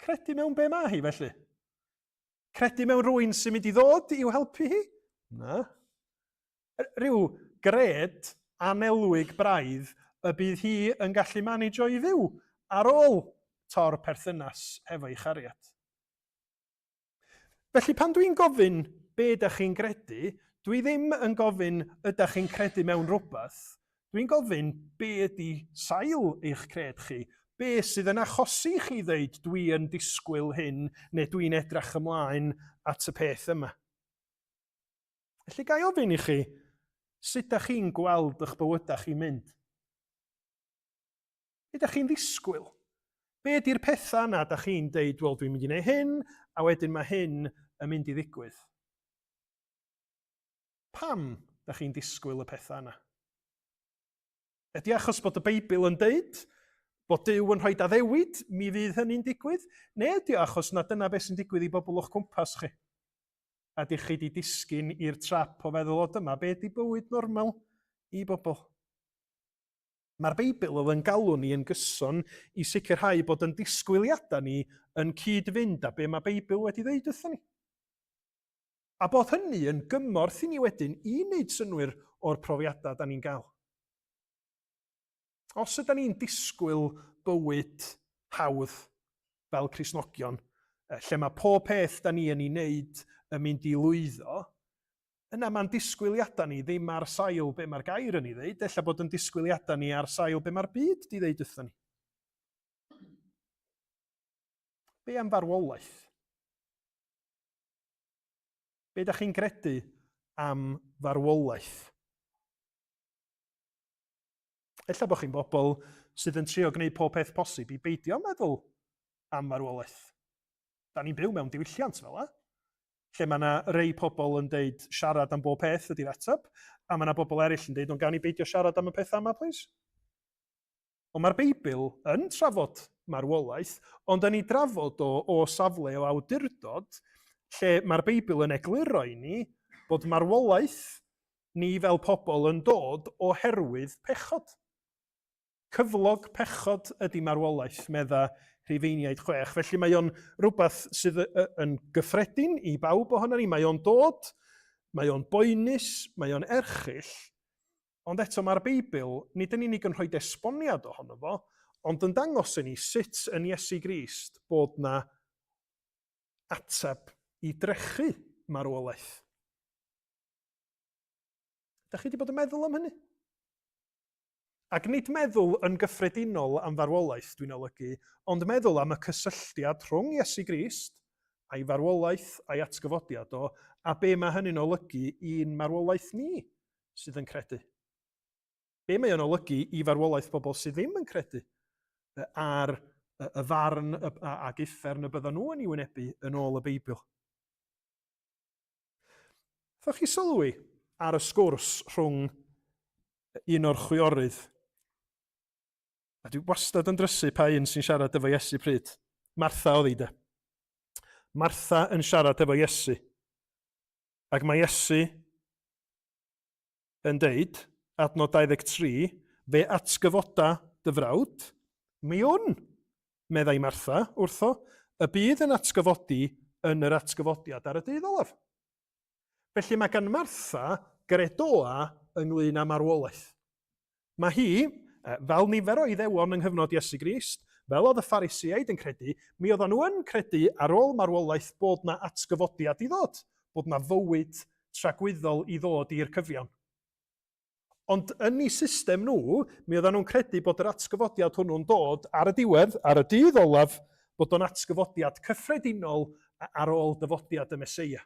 Credu mewn be mae hi felly? Credu mewn rhywun sy'n mynd i ddod i'w helpu hi? Na. Rhyw gred anelwig braidd y bydd hi yn gallu manegio i fyw ar ôl tor perthynas efo ei chariad. Felly pan dwi'n gofyn be ydych chi'n credu, dwi ddim yn gofyn ydych chi'n credu mewn rhywbeth. Dwi'n gofyn be ydy sail eich cred chi, be sydd yn achosi chi ddeud dwi yn disgwyl hyn neu dwi'n edrych ymlaen at y peth yma. Felly gai ofyn i chi, sut ydych chi'n gweld eich bywydau chi'n mynd? Be ydych chi'n ddisgwyl? Be ydy'r pethau yna ydych chi'n deud, wel dwi'n mynd i wneud hyn, a wedyn mae hyn yn mynd i ddigwydd? Pam ydych chi'n disgwyl y pethau yna? Ydy achos bod y Beibl yn deud bod Duw yn rhoi addewid, mi fydd hynny'n digwydd? Neu ydy achos na dyna beth sy'n digwydd i bobl o'ch cwmpas chi? A ydych chi wedi disgyn i'r trap o feddwl o dyma, be ydy bywyd normal i bobl? Mae'r Beibl oedd yn galw ni yn gyson i sicrhau bod yn disgwyliadau ni yn cyd-fynd â be mae Beibl wedi ddeud wrthyn ni. A bod hynny yn gymorth i ni wedyn i wneud synwyr o'r profiadau da ni'n gael. Os ydym ni'n disgwyl bywyd hawdd fel Cristnogion, lle mae pob peth da ni yn ei wneud yn mynd i lwyddo, yna mae'n disgwyliadau ni ddim ar sail be mae'r gair yn ei ddeud, ella bod yn disgwyliadau ni ar sail be mae'r byd di ddeud wrthyn ni. Be am farwolaeth? Be ydych chi'n credu am farwolaeth? Ella bod chi'n bobl sydd yn trio gwneud pob peth posib i beidio meddwl am farwolaeth. Da ni'n byw mewn diwylliant fel lle mae yna rei pobl yn deud siarad am bob peth ydy'r ateb, a mae yna bobl eraill yn deud, ond gawn ni beidio siarad am y peth yma, please. Ond mae'r Beibl yn trafod marwolaeth, ond yn ei drafod o safle o awdurdod, lle mae'r Beibl yn egluro i ni bod marwolaeth ni fel pobl yn dod oherwydd pechod. Cyflog pechod ydy marwolaeth, medda Rhufeiniaid 6. Felly mae o'n rhywbeth sydd yn gyffredin i bawb ohono ni. Mae o'n dod, mae o'n boenus, mae o'n erchyll. Ond eto mae'r Beibl, nid yn unig yn rhoi esboniad ohono fo, ond yn dangos i ni sut yn Iesu Grist bod na ateb i drechu marwolaeth. Ydych chi wedi bod yn meddwl am hynny? Ac nid meddwl yn gyffredinol am farwolaeth dwi'n olygu, ond meddwl am y cysylltiad rhwng Iesu Grist a'i farwolaeth a'i atgyfodiad o, a be mae hynny'n olygu i'n marwolaeth ni sydd yn credu. Be mae o'n olygu i farwolaeth bobl sydd ddim yn credu ar y farn ag uffern y byddan nhw yn ei wynebu yn ôl y Beibl. Ydych chi sylwi ar y sgwrs rhwng un o'r chwiorydd. A dwi wastad yn drysu pa un sy'n siarad efo Iesu pryd. Martha oedd hi de. Martha yn siarad efo Iesu. Ac mae Iesu yn deud, adnod 23, fe atgyfoda dy frawd, mi wn, meddai Martha wrtho, y bydd yn atgyfodi yn yr atgyfodiad ar y dydd olaf. Felly mae gan Martha gredoa ynglyn â marwolaeth. Mae hi, fel nifer o iddewon yng nghyfnod Iesu Grist, fel oedd y Pharisiaid yn credu, mi oedden nhw yn credu ar ôl marwolaeth bod na atgyfodiad i ddod, bod na fywyd tragwyddol i ddod i'r cyfiawn. Ond yn eu system nhw, mi oedden nhw'n credu bod yr atgyfodiad hwnnw'n dod ar y diwedd, ar y dydd olaf, bod o'n atgyfodiad cyffredinol ar ôl dyfodiad y Meseia.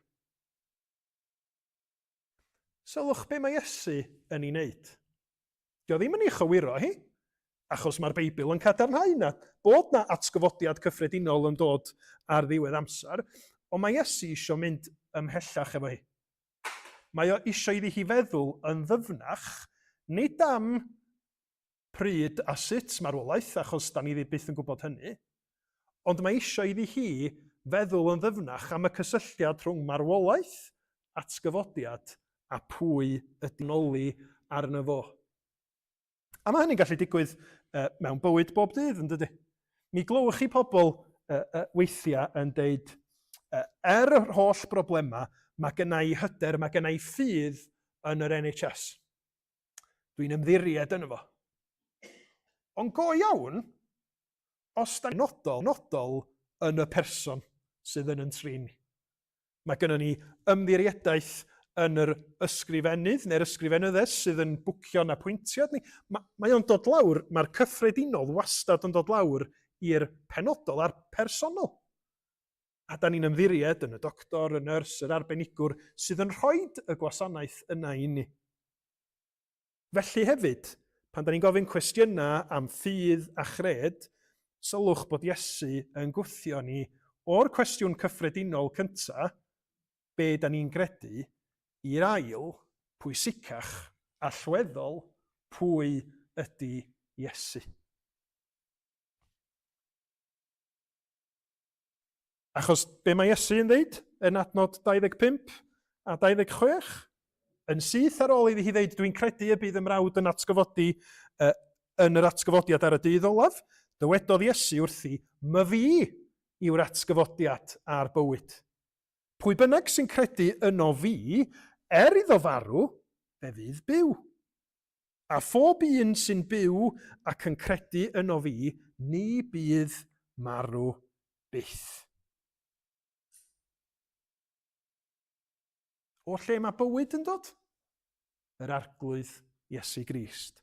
Sylwch be mae Iesu yn ei wneud. Dio ddim yn ei chywiro hi, achos mae'r Beibl yn cadarnhau na bod na atgyfodiad cyffredinol yn dod ar ddiwedd amser, ond mae Iesu eisiau mynd ymhellach efo hi. Mae o eisiau iddi hi feddwl yn ddyfnach, nid am pryd a sut marwolaeth, achos da ni byth yn gwybod hynny, ond mae eisiau iddi hi feddwl yn ddyfnach am y cysylltiad rhwng marwolaeth, atgyfodiad a pwy ydy noli arno fo. A mae hynny'n gallu digwydd mewn bywyd bob dydd, yn dydy. Mi glywch chi pobl weithiau yn deud, yr holl broblema, mae gennau hyder, mae gennau ffydd yn yr NHS. Dwi'n ymddiried yn efo. Ond go iawn, os da ni'n nodol yn y person sydd yn trin. Mae gennym ni ymddiriedais yn yr ysgrifennydd neu'r ysgrifenyddes sydd yn bwcio'n apwyntiad ni. Mae o'n dod lawr, mae'r cyffredinol wastad yn dod lawr i'r penodol a'r personol. A da ni'n ymddiried yn y doctor, y nyrs, yr arbenigwr sydd yn rhoi y gwasanaeth yna i ni. Felly hefyd, pan da ni'n gofyn cwestiynau am ffydd a chred, sylwch bod Iesu yn gwthio ni o'r cwestiwn cyffredinol cyntaf, be da ni'n credu, i'r ail, pwysicach, allweddol, pwy ydy Iesu. Achos be mae Iesu yn ddeud yn adnod 25 a 26, yn syth ar ôl iddi hi ddeud, dwi'n credu y bydd y mrawd yn atgyfodi yn yr atgyfodiad ar y dydd olaf, dywedodd Iesu wrthi, my fi yw'r atgyfodiad a'r bywyd. Pwy bynnag sy'n credu yno fi, iddo farw, fe fydd byw. A phob un sy'n byw ac yn credu yno fi, ni bydd marw byth. O lle mae bywyd yn dod? Yr arglwydd Iesu Grist.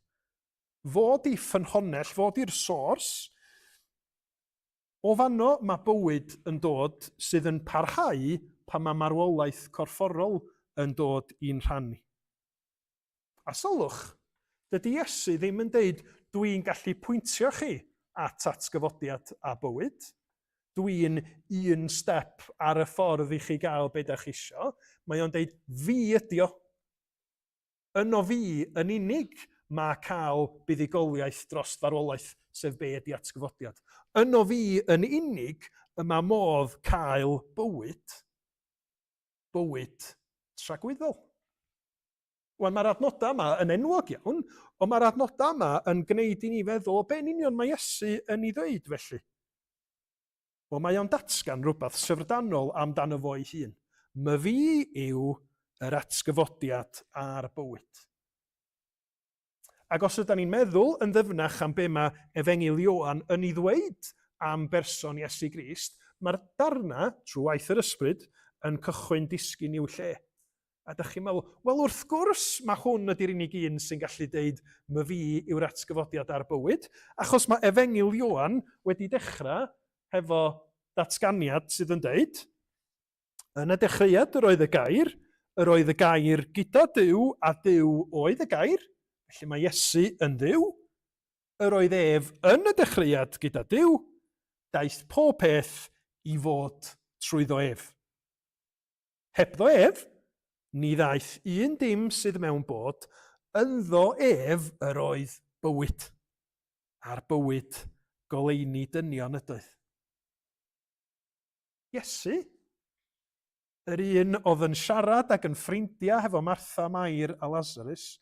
Fod i ffynhonnell, fod i'r sors, o fanno mae bywyd yn dod sydd yn parhau pan mae marwolaeth corfforol yn dod i'n rhannu. A sylwch, dydy Iesu ddim yn deud, dwi'n gallu pwyntio chi at atgyfodiad a bywyd, dwi'n un step ar y ffordd i chi gael beth ydych chi isio, mae o'n deud, fi ydi o. Yno fi yn unig mae cael buddigoliaeth dros farwolaeth, sef be ydi atgyfodiad. Yno fi yn unig y mae modd cael bywyd tragwyddol. Wel, mae'r adnodau yma yn enwog iawn, ond mae'r adnodau yma yn gwneud i ni feddwl o be'n union mae Iesu yn ei ddweud felly. Wel, mae o'n datgan rhywbeth syfrdanol amdano fo ei hun. My fi yw yr atgyfodiad a'r bywyd. Ac os ydyn ni'n meddwl yn ddyfnach am be mae Efengil Ioan yn ei ddweud am berson Iesu Grist, mae'r darna, trwy waith yr ysbryd, yn cychwyn disgyn i'w lle. A ydych chi'n meddwl, wel wrth gwrs mae hwn ydy'r unig un sy'n gallu deud my fi yw'r atgyfodiad a'r bywyd, achos mae Efengil Ioan wedi dechrau hefo datganiad sydd yn deud, yn y dechreuad yr oedd y gair gyda Duw a Duw oedd y gair, felly mae Iesu yn Dduw, yr oedd ef yn y dechreuad gyda Duw, daeth pob peth i fod trwyddo ef. Hebddo ef, ni ddaeth un dim sydd mewn bod, ynddo ef yr oedd bywyd. A'r bywyd goleuni dynion ydoedd. Iesu, yr un oedd yn siarad ac yn ffrindiau hefo Martha, Mair a Lazarus,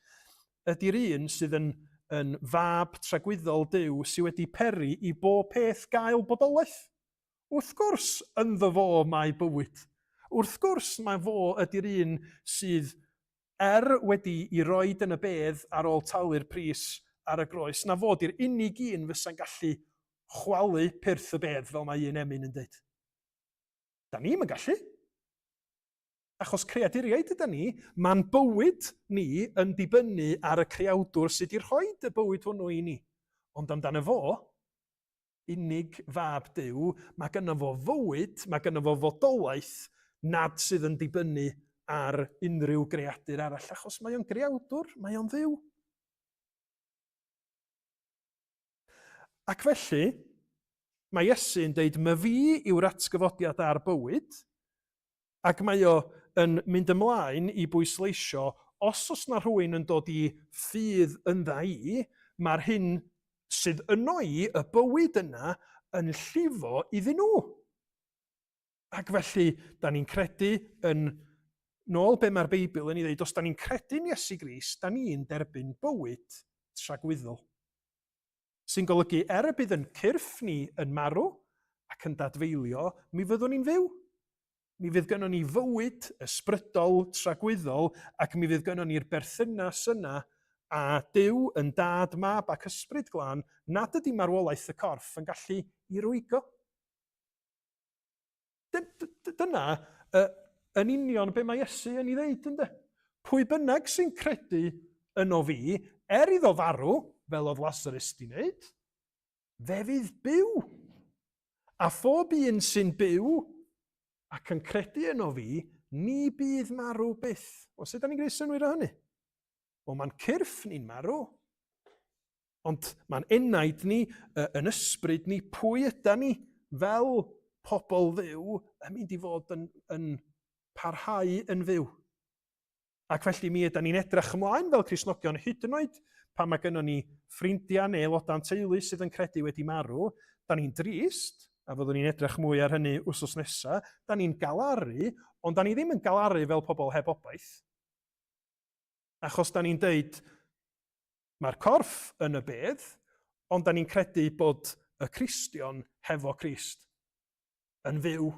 ydy'r un sydd yn fab tragwyddol Duw sydd wedi peri i bob peth gael bodolaeth. Wrth gwrs, ynddo fo mae bywyd. Wrth gwrs, mae fo ydy'r un sydd wedi i roed yn y bedd ar ôl talu'r pris ar y groes, na fod i'r unig un fysa'n gallu chwalu pyrth y bedd fel mae un emyn yn dweud. Da ni'm yn gallu. Achos creaduriaid yda ni, mae'n bywyd ni yn dibynnu ar y creawdwr sydd wedi rhoi y bywyd hwnnw i ni. Ond amdano fo, unig fab Duw, mae gynno fo fywyd, mae gynno fo fodolaeth nad sydd yn dibynnu ar unrhyw greadur arall. Achos mae o'n greawdwr, mae o'n dduw. Ac felly, mae Iesu'n deud, mae fi yw'r atgyfodiad ar bywyd, ac mae o yn mynd ymlaen i bwysleisio, os oes na rhywun yn dod i ffydd yndda i, mae'r hyn sydd yno i, y bywyd yna, yn llifo iddyn nhw. Ac felly, da ni'n credu yn nôl be mae'r Beibl yn ei ddeud, os da ni'n credu'n Iesu Grist, da ni'n derbyn bywyd tragwyddol. Sy'n golygu bydd yn cyrff ni yn marw ac yn dadfeilio, mi fyddwn ni'n fyw. Mi fydd gynnon ni fywyd ysbrydol, tragwyddol, ac mi fydd gynnon ni'r berthynas yna a Duw yn dad, mab ac ysbryd glân, nad ydy marwolaeth y corff yn gallu i rwygo. Dyna yn union be mae Iesu yn ei ddeud, ynddo? Pwy bynnag sy'n credu yno fi, iddo farw, fel oedd Lazarus di wneud, fe fydd byw. A phob un sy'n byw ac yn credu yno fi, ni bydd marw byth. O sut da ni'n gwneud synwyr o hynny? O, mae'n cyrff ni'n marw. Ond mae'n enaid ni, yn ysbryd ni, pwy yda ni fel pobl dduw yn mynd i fod yn parhau yn fyw. Ac felly mi ydyn ni'n edrych ymlaen fel Cristnogion hyd yn oed pan mae gennym ni ffrindiau neu aelodau'n teulu sydd yn credu wedi marw, da ni'n drist, a fyddwn ni'n edrych mwy ar hynny wsos nesaf, da ni'n galaru, ond da ni ddim yn galaru fel pobl heb obaith. Achos da ni'n deud, mae'r corff yn y bedd, ond da ni'n credu bod y Cristion hefo Crist yn fyw,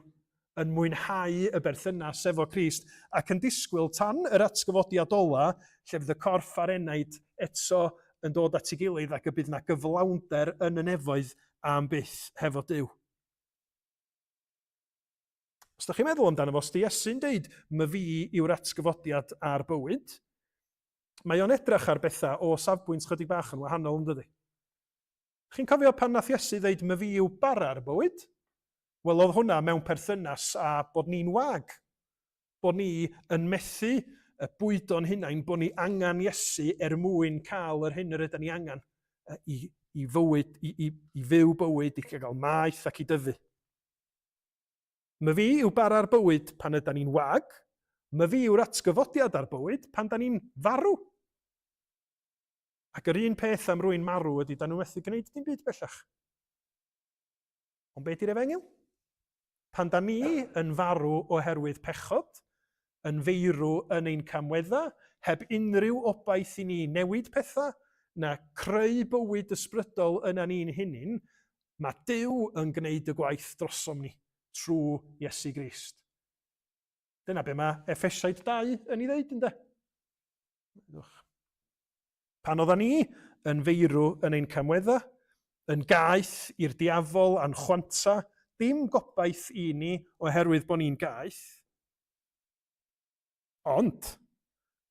yn mwynhau y berthynas efo Crist, ac yn disgwyl tan yr atgyfodiad ola, lle fydd y corff a'r enaid eto yn dod at ei gilydd ac y bydd yna gyflawnder yn y nefoedd am byth hefo Duw. Os da chi'n meddwl amdano fo, os di Iesu'n deud, mae fi yw'r atgyfodiad ar bywyd, mae o'n edrych ar bethau o safbwynt chydig bach yn wahanol, yn dydi? Chi'n cofio pan nath Iesu ddeud, mae fi yw bara'r bywyd? Wel, oedd hwnna mewn perthynas a bod ni'n wag. Bod ni yn methu bwydo'n hunain, bod ni angen Iesu mwyn cael yr hyn yr ydyn ni angen i fyw bywyd, i gael maeth ac i dyfu. Mae fi yw bara'r bywyd pan ydyn ni'n wag, mae fi yw'r atgyfodiad ar bywyd pan ydyn ni'n farw. Ac yr un peth am rwy'n marw ydy, da nhw methu gwneud dim byd bellach. Ond beth i'r efengyl? Pan da ni yn farw oherwydd pechod, yn feirw yn ein camweddau, heb unrhyw obaith i ni newid pethau, na creu bywyd ysbrydol yna ni'n hunin, mae Duw yn gwneud y gwaith drosom ni trwy Iesu Grist. Dyna be mae Effesiaid 2 yn ei ddeud, ynde? Pan oedden ni yn feirw yn ein camweddau, yn gaeth i'r diafol a'n chwanta, dim gobaith i ni oherwydd bod ni'n gaeth. Ond,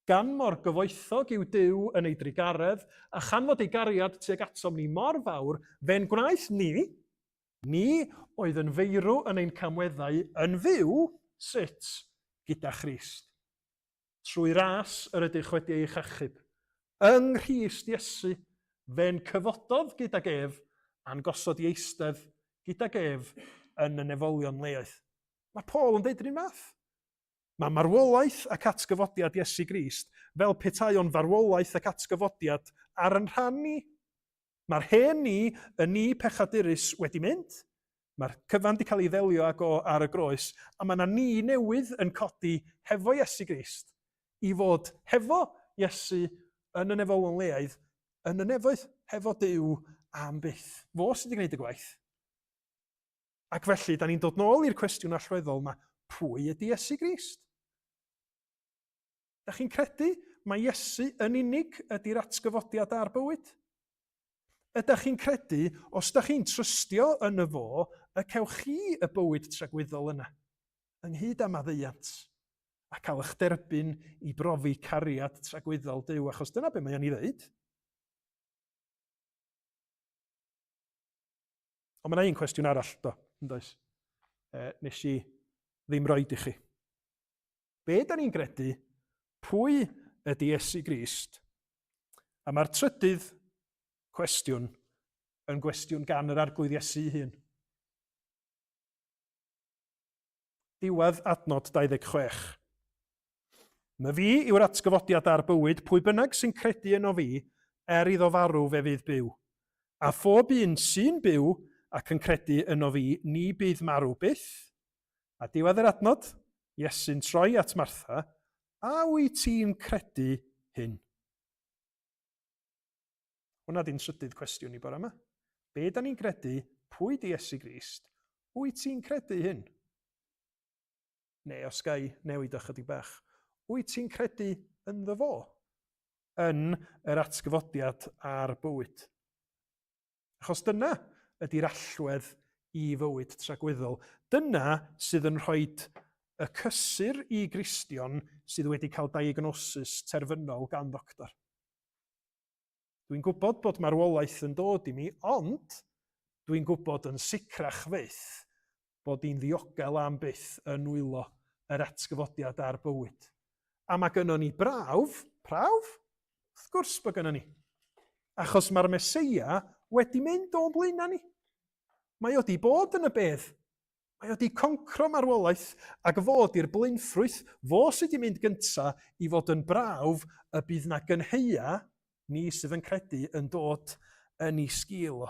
gan mor gyfoethog yw Duw yn ei drigaredd, a chan fod ei gariad tuag atom ni mor fawr, fe'n gwnaeth ni oedd yn feirw yn ein camweddau yn fyw sut gyda Christ. Trwy ras yr ydych wedi ei chachub. Yng Nghrist Iesu, fe'n cyfododd gyda gef a'n gosod i eistedd gyda gef yn y nefolion leoedd. Mae Paul yn deud yr un math. Mae marwolaeth ac atgyfodiad Iesu Grist fel petaion farwolaeth ac atgyfodiad ar yn rhan ni. Mae'r hen ni, y ni pechadurus wedi mynd. Mae'r cyfan wedi cael ei ddelio ag o ar y groes, a mae yna ni newydd yn codi hefo Iesu Grist i fod hefo Iesu yn y nefolonleaidd, yn y nefoedd hefo Duw am byth. Fo sydd wedi gwneud y gwaith. Ac felly, da ni'n dod nôl i'r cwestiwn allweddol yma, pwy ydy Iesu Grist? Da chi'n credu mae Iesu yn unig ydy'r atgyfodiad ar bywyd? Ydych chi'n credu, os da chi'n trystio yn y fo, y cewch chi y bywyd tragwyddol yna, ynghyd â maddeuant, a cael eich derbyn i brofi cariad tragwyddol Duw, achos dyna be mae o'n ei ddweud. Ond mae yna un cwestiwn arall, do, yn does? Nes i ddim roed i chi. Be da ni'n credu, pwy ydy Iesu Grist? A mae'r trydydd cwestiwn yn gwestiwn gan yr arglwydd Iesu ei hun. Diwedd adnod 26. Mae fi yw'r atgyfodiad ar bywyd, pwy bynnag sy'n credu yno fi, iddo farw fe fydd byw. A phob un sy'n byw ac yn credu yno fi, ni bydd marw byth. A diwedd yr adnod, Iesu'n troi at Martha, a wyt ti'n credu hyn? Hwna di'n trydydd cwestiwn i bore yma. Be da ni'n credu, pwy di Iesu Grist? Wyt ti'n credu hyn? Neu os gai newid ychydig bach, wyt ti'n credu ynddo fo? Yn yr atgyfodiad ar bywyd. Achos dyna ydy'r allwedd i fywyd tragwyddol. Dyna sydd yn rhoi y cysur i Gristion sydd wedi cael diagnosis terfynol gan ddoctor. Dwi'n gwybod bod marwolaeth yn dod i mi, ond dwi'n gwybod yn sicrach fyth bod hi'n ddiogel am byth yn wylo yr atgyfodiad ar bywyd. A mae gynnon ni prawf? Wrth gwrs bod gynnon ni. Achos mae'r Meseia wedi mynd o'n blaena ni. Mae o di bod yn y bedd. Mae o di concro marwolaeth ac fod i'r blaenffrwyth, fo sydd wedi mynd gynta i fod yn brawf y bydd na gynheia ni sydd yn credu yn dod yn ei sgil o.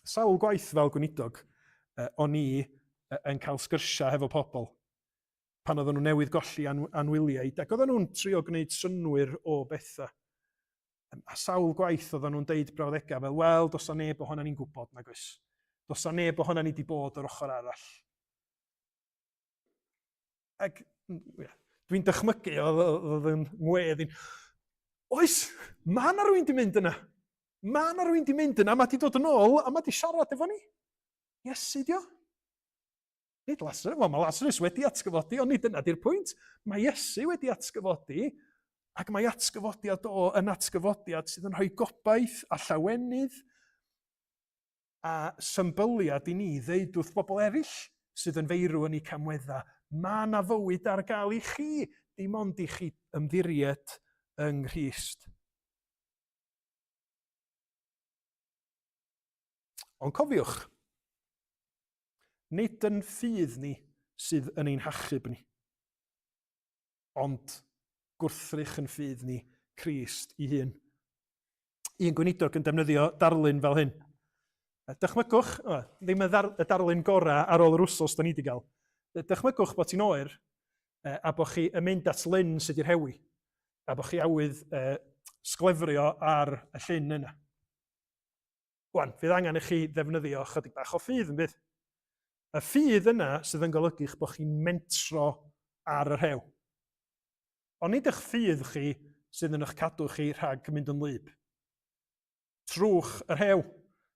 Sawl gwaith fel gweinidog o'n i yn cael sgyrsia hefo pobl pan oedden nhw newydd golli anwyliaid ac oedden nhw'n trio gwneud synnwyr o bethau. A sawl gwaith oedden nhw'n deud brawddegau fel, wel, dos a neb ohonan ni'n gwybod nag oes. Dos a neb ohonan ni wedi bod yr ochr arall. Ac dwi'n dychmygu oedd yn ngwedd i'n, oes, mae yna rwy'n di mynd yna. Mae yna rwy'n di mynd yna, mae di dod yn ôl a mae di siarad efo ni. Iesu dio. Nid Lazarus, wel mae Lazarus wedi atgyfodi, ond nid yna di'r pwynt. Mae Iesu wedi atgyfodi, ac mae atgyfodiad o yn atgyfodiad sydd yn rhoi gobaith a llawenydd a symbyliad i ni ddeud wrth bobl eraill sydd yn feirw yn eu camweddau. Mae yna fywyd ar gael i chi, dim ond i chi ymddiried yng Nghrist. Ond cofiwch, nid yn ffydd ni sydd yn ein hachub ni, ond gwrthrych yn ffydd ni Crist ei hun. Un gweinidog yn defnyddio darlun fel hyn. Dychmygwch, ddim y darlun gorau ar ôl yr wsos da ni wedi cael. Dychmygwch bod ti'n oer a bod chi yn mynd at lyn sydd i'r hewi a bod chi awydd sglefrio ar y llyn yna. Wan, fydd angen i chi ddefnyddio chydig bach o ffydd yn bydd. Y ffydd yna sydd yn golygu bod chi'n mentro ar yr hew. Ond nid eich ffydd chi sydd yn eich cadw chi rhag mynd yn lyb. Trwch yr hew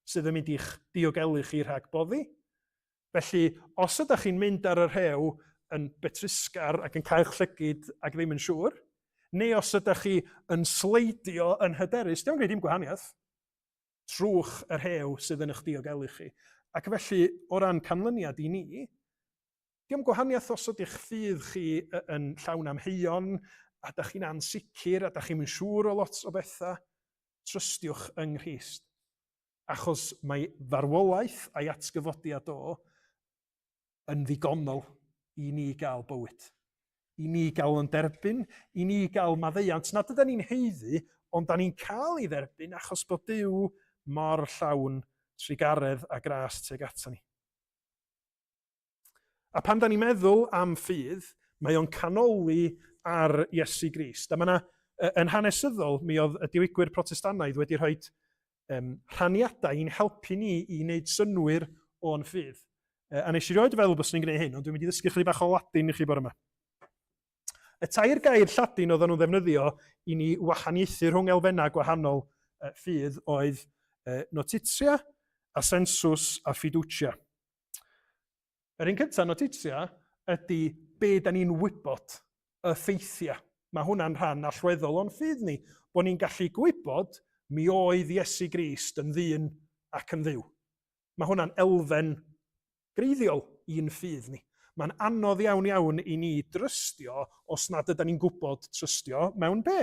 sydd yn mynd i'ch diogelu chi rhag boddi. Felly, os ydych chi'n mynd ar yr hew yn betrysgar ac yn cael llygyd ac ddim yn siŵr, neu os ydych chi yn sleidio yn hyderus, diolch yn dim gwahaniaeth, trwch yr hew sydd yn eich diogelu chi. Ac felly, o ran canlyniad i ni, diolch gwahaniaeth os ydych ffydd chi yn llawn amheuon, a ydych chi'n ansicr, a ydych chi'n mynd siŵr o lot o bethau, trystiwch yng Nghrist. Achos mae farwolaeth a'i atgyfodiad o yn ddigonol i ni gael bywyd. I ni gael yn derbyn, i ni gael maddeuant. Nad ydym ni'n heiddi, ond da ni'n cael ei dderbyn achos bod Duw mor llawn trigaredd a gras tuag ata ni. A pan da ni'n meddwl am ffydd, mae o'n canoli ar Iesu Grist. A mae yna, yn hanesyddol, mi oedd y diwygwyr Protestanaidd wedi rhoi rhaniadau i'n helpu ni i wneud synwyr o'n ffydd. A nes i roed feddwl bod ni'n gwneud hyn, ond dwi'n mynd i ddysgu chydig bach o Ladin i chi bore yma. Y tair gair Lladin oedden nhw'n ddefnyddio i ni wahaniaethu rhwng elfennau gwahanol ffydd oedd notizia, assensus a fiducia. Yr un cyntaf, notizia, ydy be da ni'n wybod y ffeithiau. Mae hwnna'n rhan allweddol o'n ffydd ni, bod ni'n gallu gwybod mi oedd Iesu Grist yn ddyn ac yn dduw. Mae hwnna'n elfen greiddiol i'n ffydd ni. Mae'n anodd iawn i ni drystio os nad ydym ni'n gwybod trystio mewn be.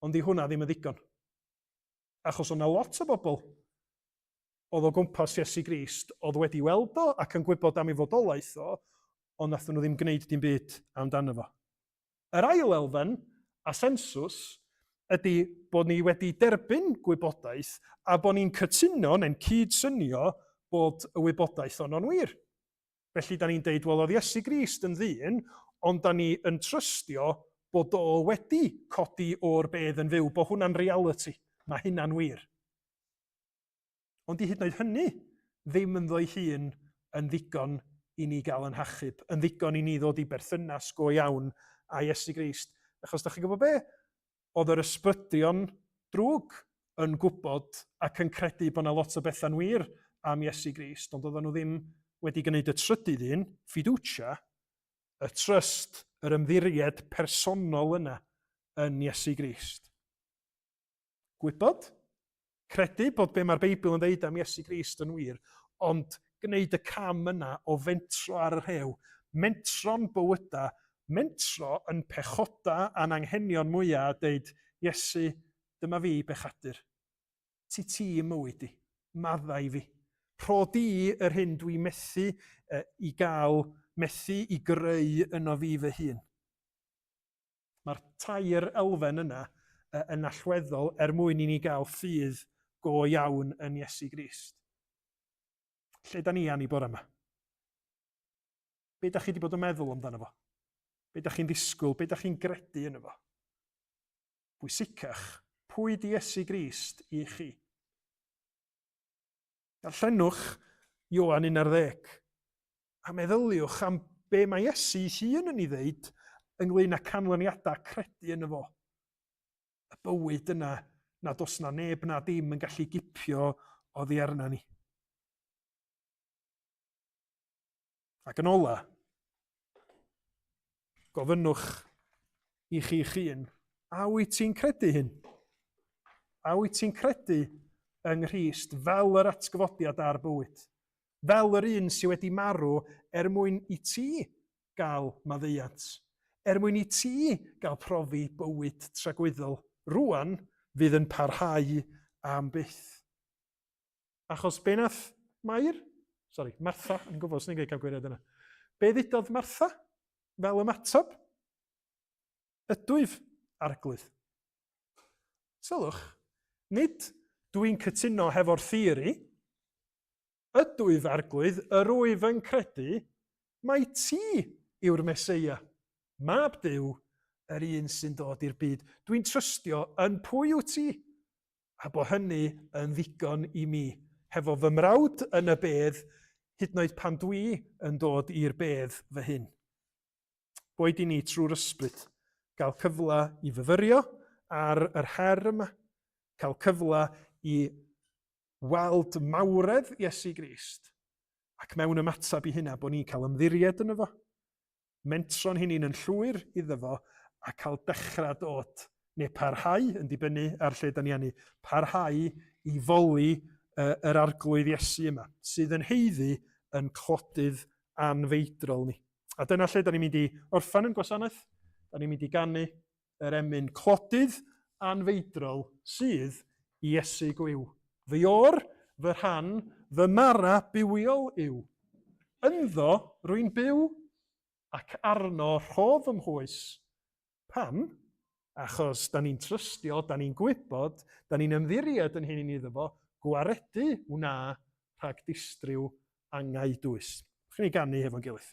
Ond i hwnna ddim yn ddigon. Achos o'na lot o bobl oedd o gwmpas Iesu Grist oedd wedi weld o ac yn gwybod am ei fodolaeth o, ond nathon nhw ddim gwneud dim byd amdano fo. Yr ail elfen, assensus, ydy bod ni wedi derbyn gwybodaeth a bod ni'n cytuno neu'n cydsynio bod y wybodaeth o'n wir. Felly, da ni'n deud, wel, oedd Iesu Grist yn ddyn, ond da ni yn trystio bod o wedi codi o'r bedd yn fyw, bod hwnna'n reality. Mae hynna'n wir. Ond i hyd yn oed hynny, ddim yn ddoi hun yn ddigon i ni gael yn hachub, yn ddigon i ni ddod i berthynas go iawn a Iesu Grist. Achos da chi'n gwybod be? Oedd yr ysbrydion drwg yn gwybod ac yn credu bod yna lot o bethau'n wir am Iesu Grist, ond oedden nhw ddim wedi gwneud y trydydd un, fiducia, y tryst, yr ymddiried personol yna yn Iesu Grist. Gwybod, credu bod be mae'r Beibl yn dweud am Iesu Grist yn wir, ond gwneud y cam yna o fentro ar y rhew, mentro'n bywyda, mentro yn pechoda a'n anghenion mwyaf a dweud, Iesu, dyma fi bechadur. Ti mywyd i, maddau fi. Rho di yr hyn dwi'n methu i gael, methu i greu yno fi fy hun. Mae'r tair elfen yna yn allweddol mwyn i ni gael ffydd go iawn yn Iesu Grist. Lle da ni an i bore yma? Be da chi wedi bod yn meddwl amdano fo? Be da chi'n ddisgwyl? Be da chi'n gredu yno fo? Bwysicach, pwy di Iesu Grist i chi? Darllenwch Ioan 11 a meddyliwch am be mae Iesu hun yn ei ddeud ynglyn â canlyniadau credu yno fo. Y bywyd yna nad os na neb na dim yn gallu gipio oddi arna ni. Ac yn ola, gofynnwch i chi hun, a wyt ti'n credu hyn? A wyt ti'n credu yng Nghrist fel yr atgyfodiad ar bywyd? Fel yr un sydd wedi marw mwyn i ti gael maddeuant? Mwyn i ti gael profi bywyd tragwyddol? Rwan fydd yn parhau am byth. Achos be nath Martha, yn gwybod os ni'n gael gwiriad yna. Be ddudodd Martha fel ymateb? Ydwyf arglwydd. Sylwch, nid dwi'n cytuno hefo'r theori, ydwyf arglwydd, yr wyf yn credu, mai ti yw'r Meseia, mab Duw, yr un sy'n dod i'r byd. Dwi'n trystio yn pwy wyt ti, a bod hynny yn ddigon i mi, hefo fy mrawd yn y bedd, hyd yn oed pan dwi yn dod i'r bedd fy hyn. Boed i ni trwy'r ysbryd, gael cyfle i fyfyrio ar yr her yma, cael cyfle i weld mawredd Iesu Grist, ac mewn ymatab i hynna bod ni'n cael ymddiried yno fo, mentro'n hynny'n yn llwyr iddo fo, a cael dechrau dod, neu parhau, yn dibynnu ar lle da ni anni, parhau i foli yr arglwydd Iesu yma, sydd yn heiddi yn clodydd anfeidrol ni. A dyna lle da ni'n mynd i orffan yn Gwasanaeth, da ni'n mynd i ganu yr emyn clodydd anfeidrol sydd i Iesu gwyw. Fy o'r, fy rhan, fy mara bywiol yw. Ynddo rwy'n byw ac arno rhodd ymhwys. Pam? Achos da ni'n trystio, da ni'n gwybod, da ni'n ymddiried yn hyn iddo fo, gwaredu wna rhag distriw angau dwys. Chwn ni ganu efo'n gilydd.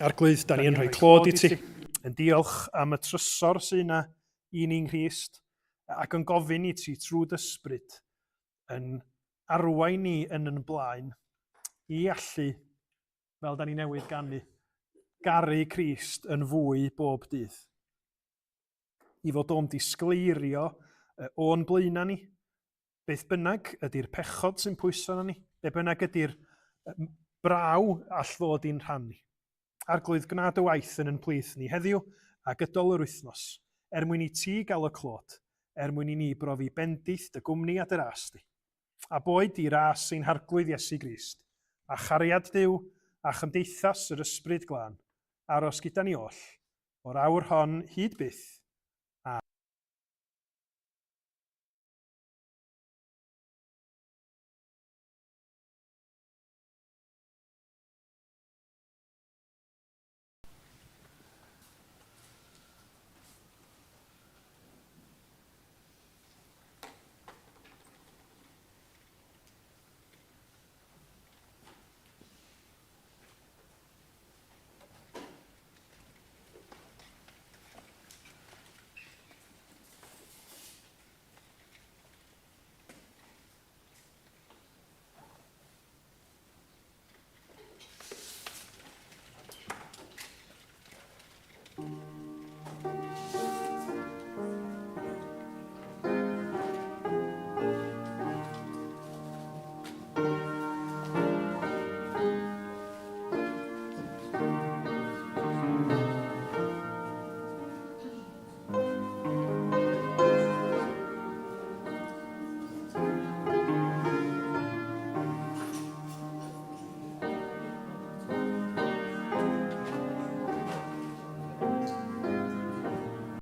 Arglwydd, da ni yn rhoi clod I ti, yn diolch am y trysor sy'n yna I ni'n Nghrist, ac yn gofyn I ti trwy dysbryd, yn arwain ni yn blaen, I allu, fel da ni newydd ganu, garu Crist yn fwy bob dydd. I fod o'n disgleirio o'n blaena ni, beth bynnag ydy'r pechod sy'n pwyso na ni, beth bynnag ydy'r braw all fod i'n rhannu. Arglwydd, gnad y waith yn plith ni heddiw a gydol yr wythnos, mwyn I ti gael y clod, mwyn I ni brofi bendith dy gwmni a dy ras di. A boed I ras ein harglwydd Iesu Grist, a chariad Duw a chymdeithas yr ysbryd glân, aros gyda ni oll, o'r awr hon hyd byth,